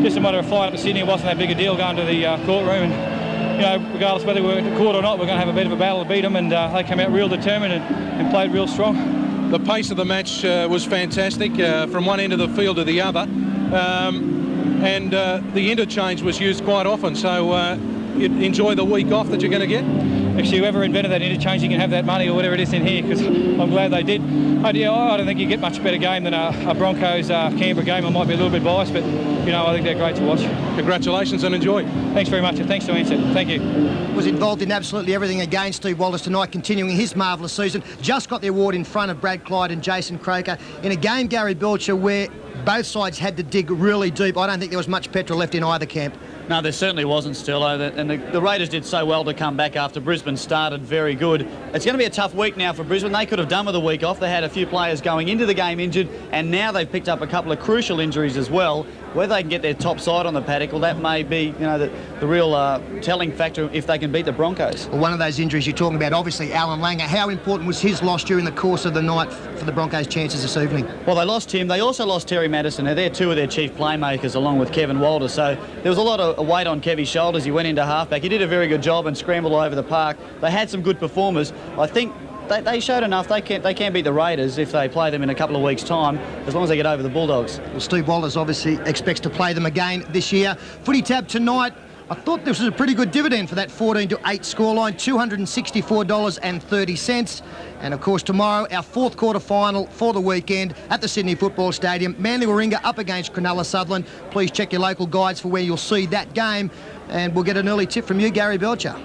just a matter of flying up to Sydney. It wasn't that big a deal going to the courtroom. And, you know, regardless whether we're at the court or not, we're going to have a bit of a battle to beat them, and they came out real determined and played real strong. The pace of the match was fantastic from one end of the field to the other, and the interchange was used quite often, so you enjoy the week off that you're going to get? actually whoever invented that interchange, you can have that money or whatever it is in here, because I'm glad they did. I don't think you get much better game than a Broncos Canberra game. I might be a little bit biased, but I think they're great to watch. Congratulations and enjoy. Thanks very much, and thanks to Ansett. Thank you. Was involved in absolutely everything again, Steve Wallace tonight, continuing his marvellous season. Just got the award in front of Brad Clyde and Jason Croker in a game, Gary Belcher, where both sides had to dig really deep. I don't think there was much petrol left in either camp. No, there certainly wasn't, Stillo, and the Raiders did so well to come back after Brisbane started very good. It's going to be a tough week now for Brisbane. They could have done with a week off. They had a few players going into the game injured, and now they've picked up a couple of crucial injuries as well. Whether they can get their top side on the paddock, well, that may be, the real telling factor if they can beat the Broncos. Well, one of those injuries you're talking about, obviously, Alan Langer. How important was his loss during the course of the night for the Broncos' chances this evening? Well, they lost him. They also lost Terry Madison. They're two of their chief playmakers, along with Kevin Walter. So there was a lot of weight on Kevy's shoulders. He went into halfback. He did a very good job and scrambled all over the park. They had some good performers. I think they showed enough. They can beat the Raiders if they play them in a couple of weeks' time, as long as they get over the Bulldogs. Well, Steve Wallace obviously expects to play them again this year. Footy tab tonight. I thought this was a pretty good dividend for that 14-8 scoreline, $264.30. And of course tomorrow, our fourth quarter final for the weekend at the Sydney Football Stadium. Manly Warringah up against Cronulla Sutherland. Please check your local guides for where you'll see that game. And we'll get an early tip from you, Gary Belcher.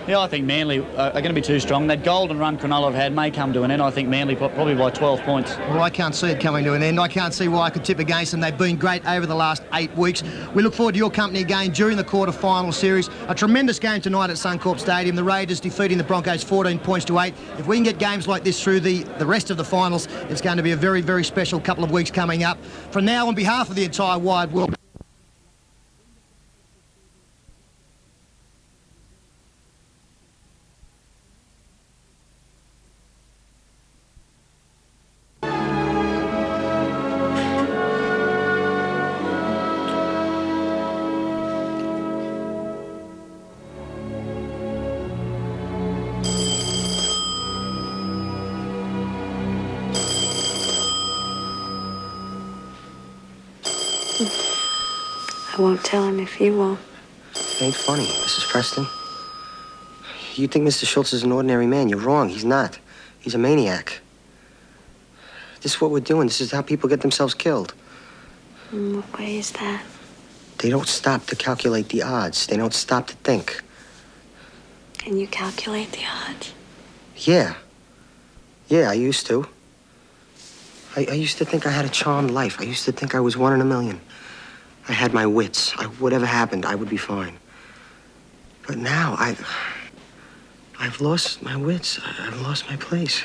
Yeah, I think Manly are going to be too strong. That golden run Cronulla have had may come to an end. I think Manly probably by 12 points. Well, I can't see it coming to an end. I can't see why I could tip against them. They've been great over the last 8 weeks. We look forward to your company again during the quarter-final series. A tremendous game tonight at Suncorp Stadium. The Raiders defeating the Broncos 14 points to 8. If we can get games like this through the rest of the finals, it's going to be a very, very special couple of weeks coming up. For now, on behalf of the entire wide world... I won't tell him if you won't. It ain't funny, Mrs. Preston. You think Mr. Schultz is an ordinary man. You're wrong. He's not. He's a maniac. This is what we're doing. This is how people get themselves killed. In what way is that? They don't stop to calculate the odds. They don't stop to think. Can you calculate the odds? Yeah. Yeah, I used to. I used to think I had a charmed life. I used to think I was 1 in a million. I had my wits. Whatever happened, I would be fine. But now, I've lost my wits. I've lost my place.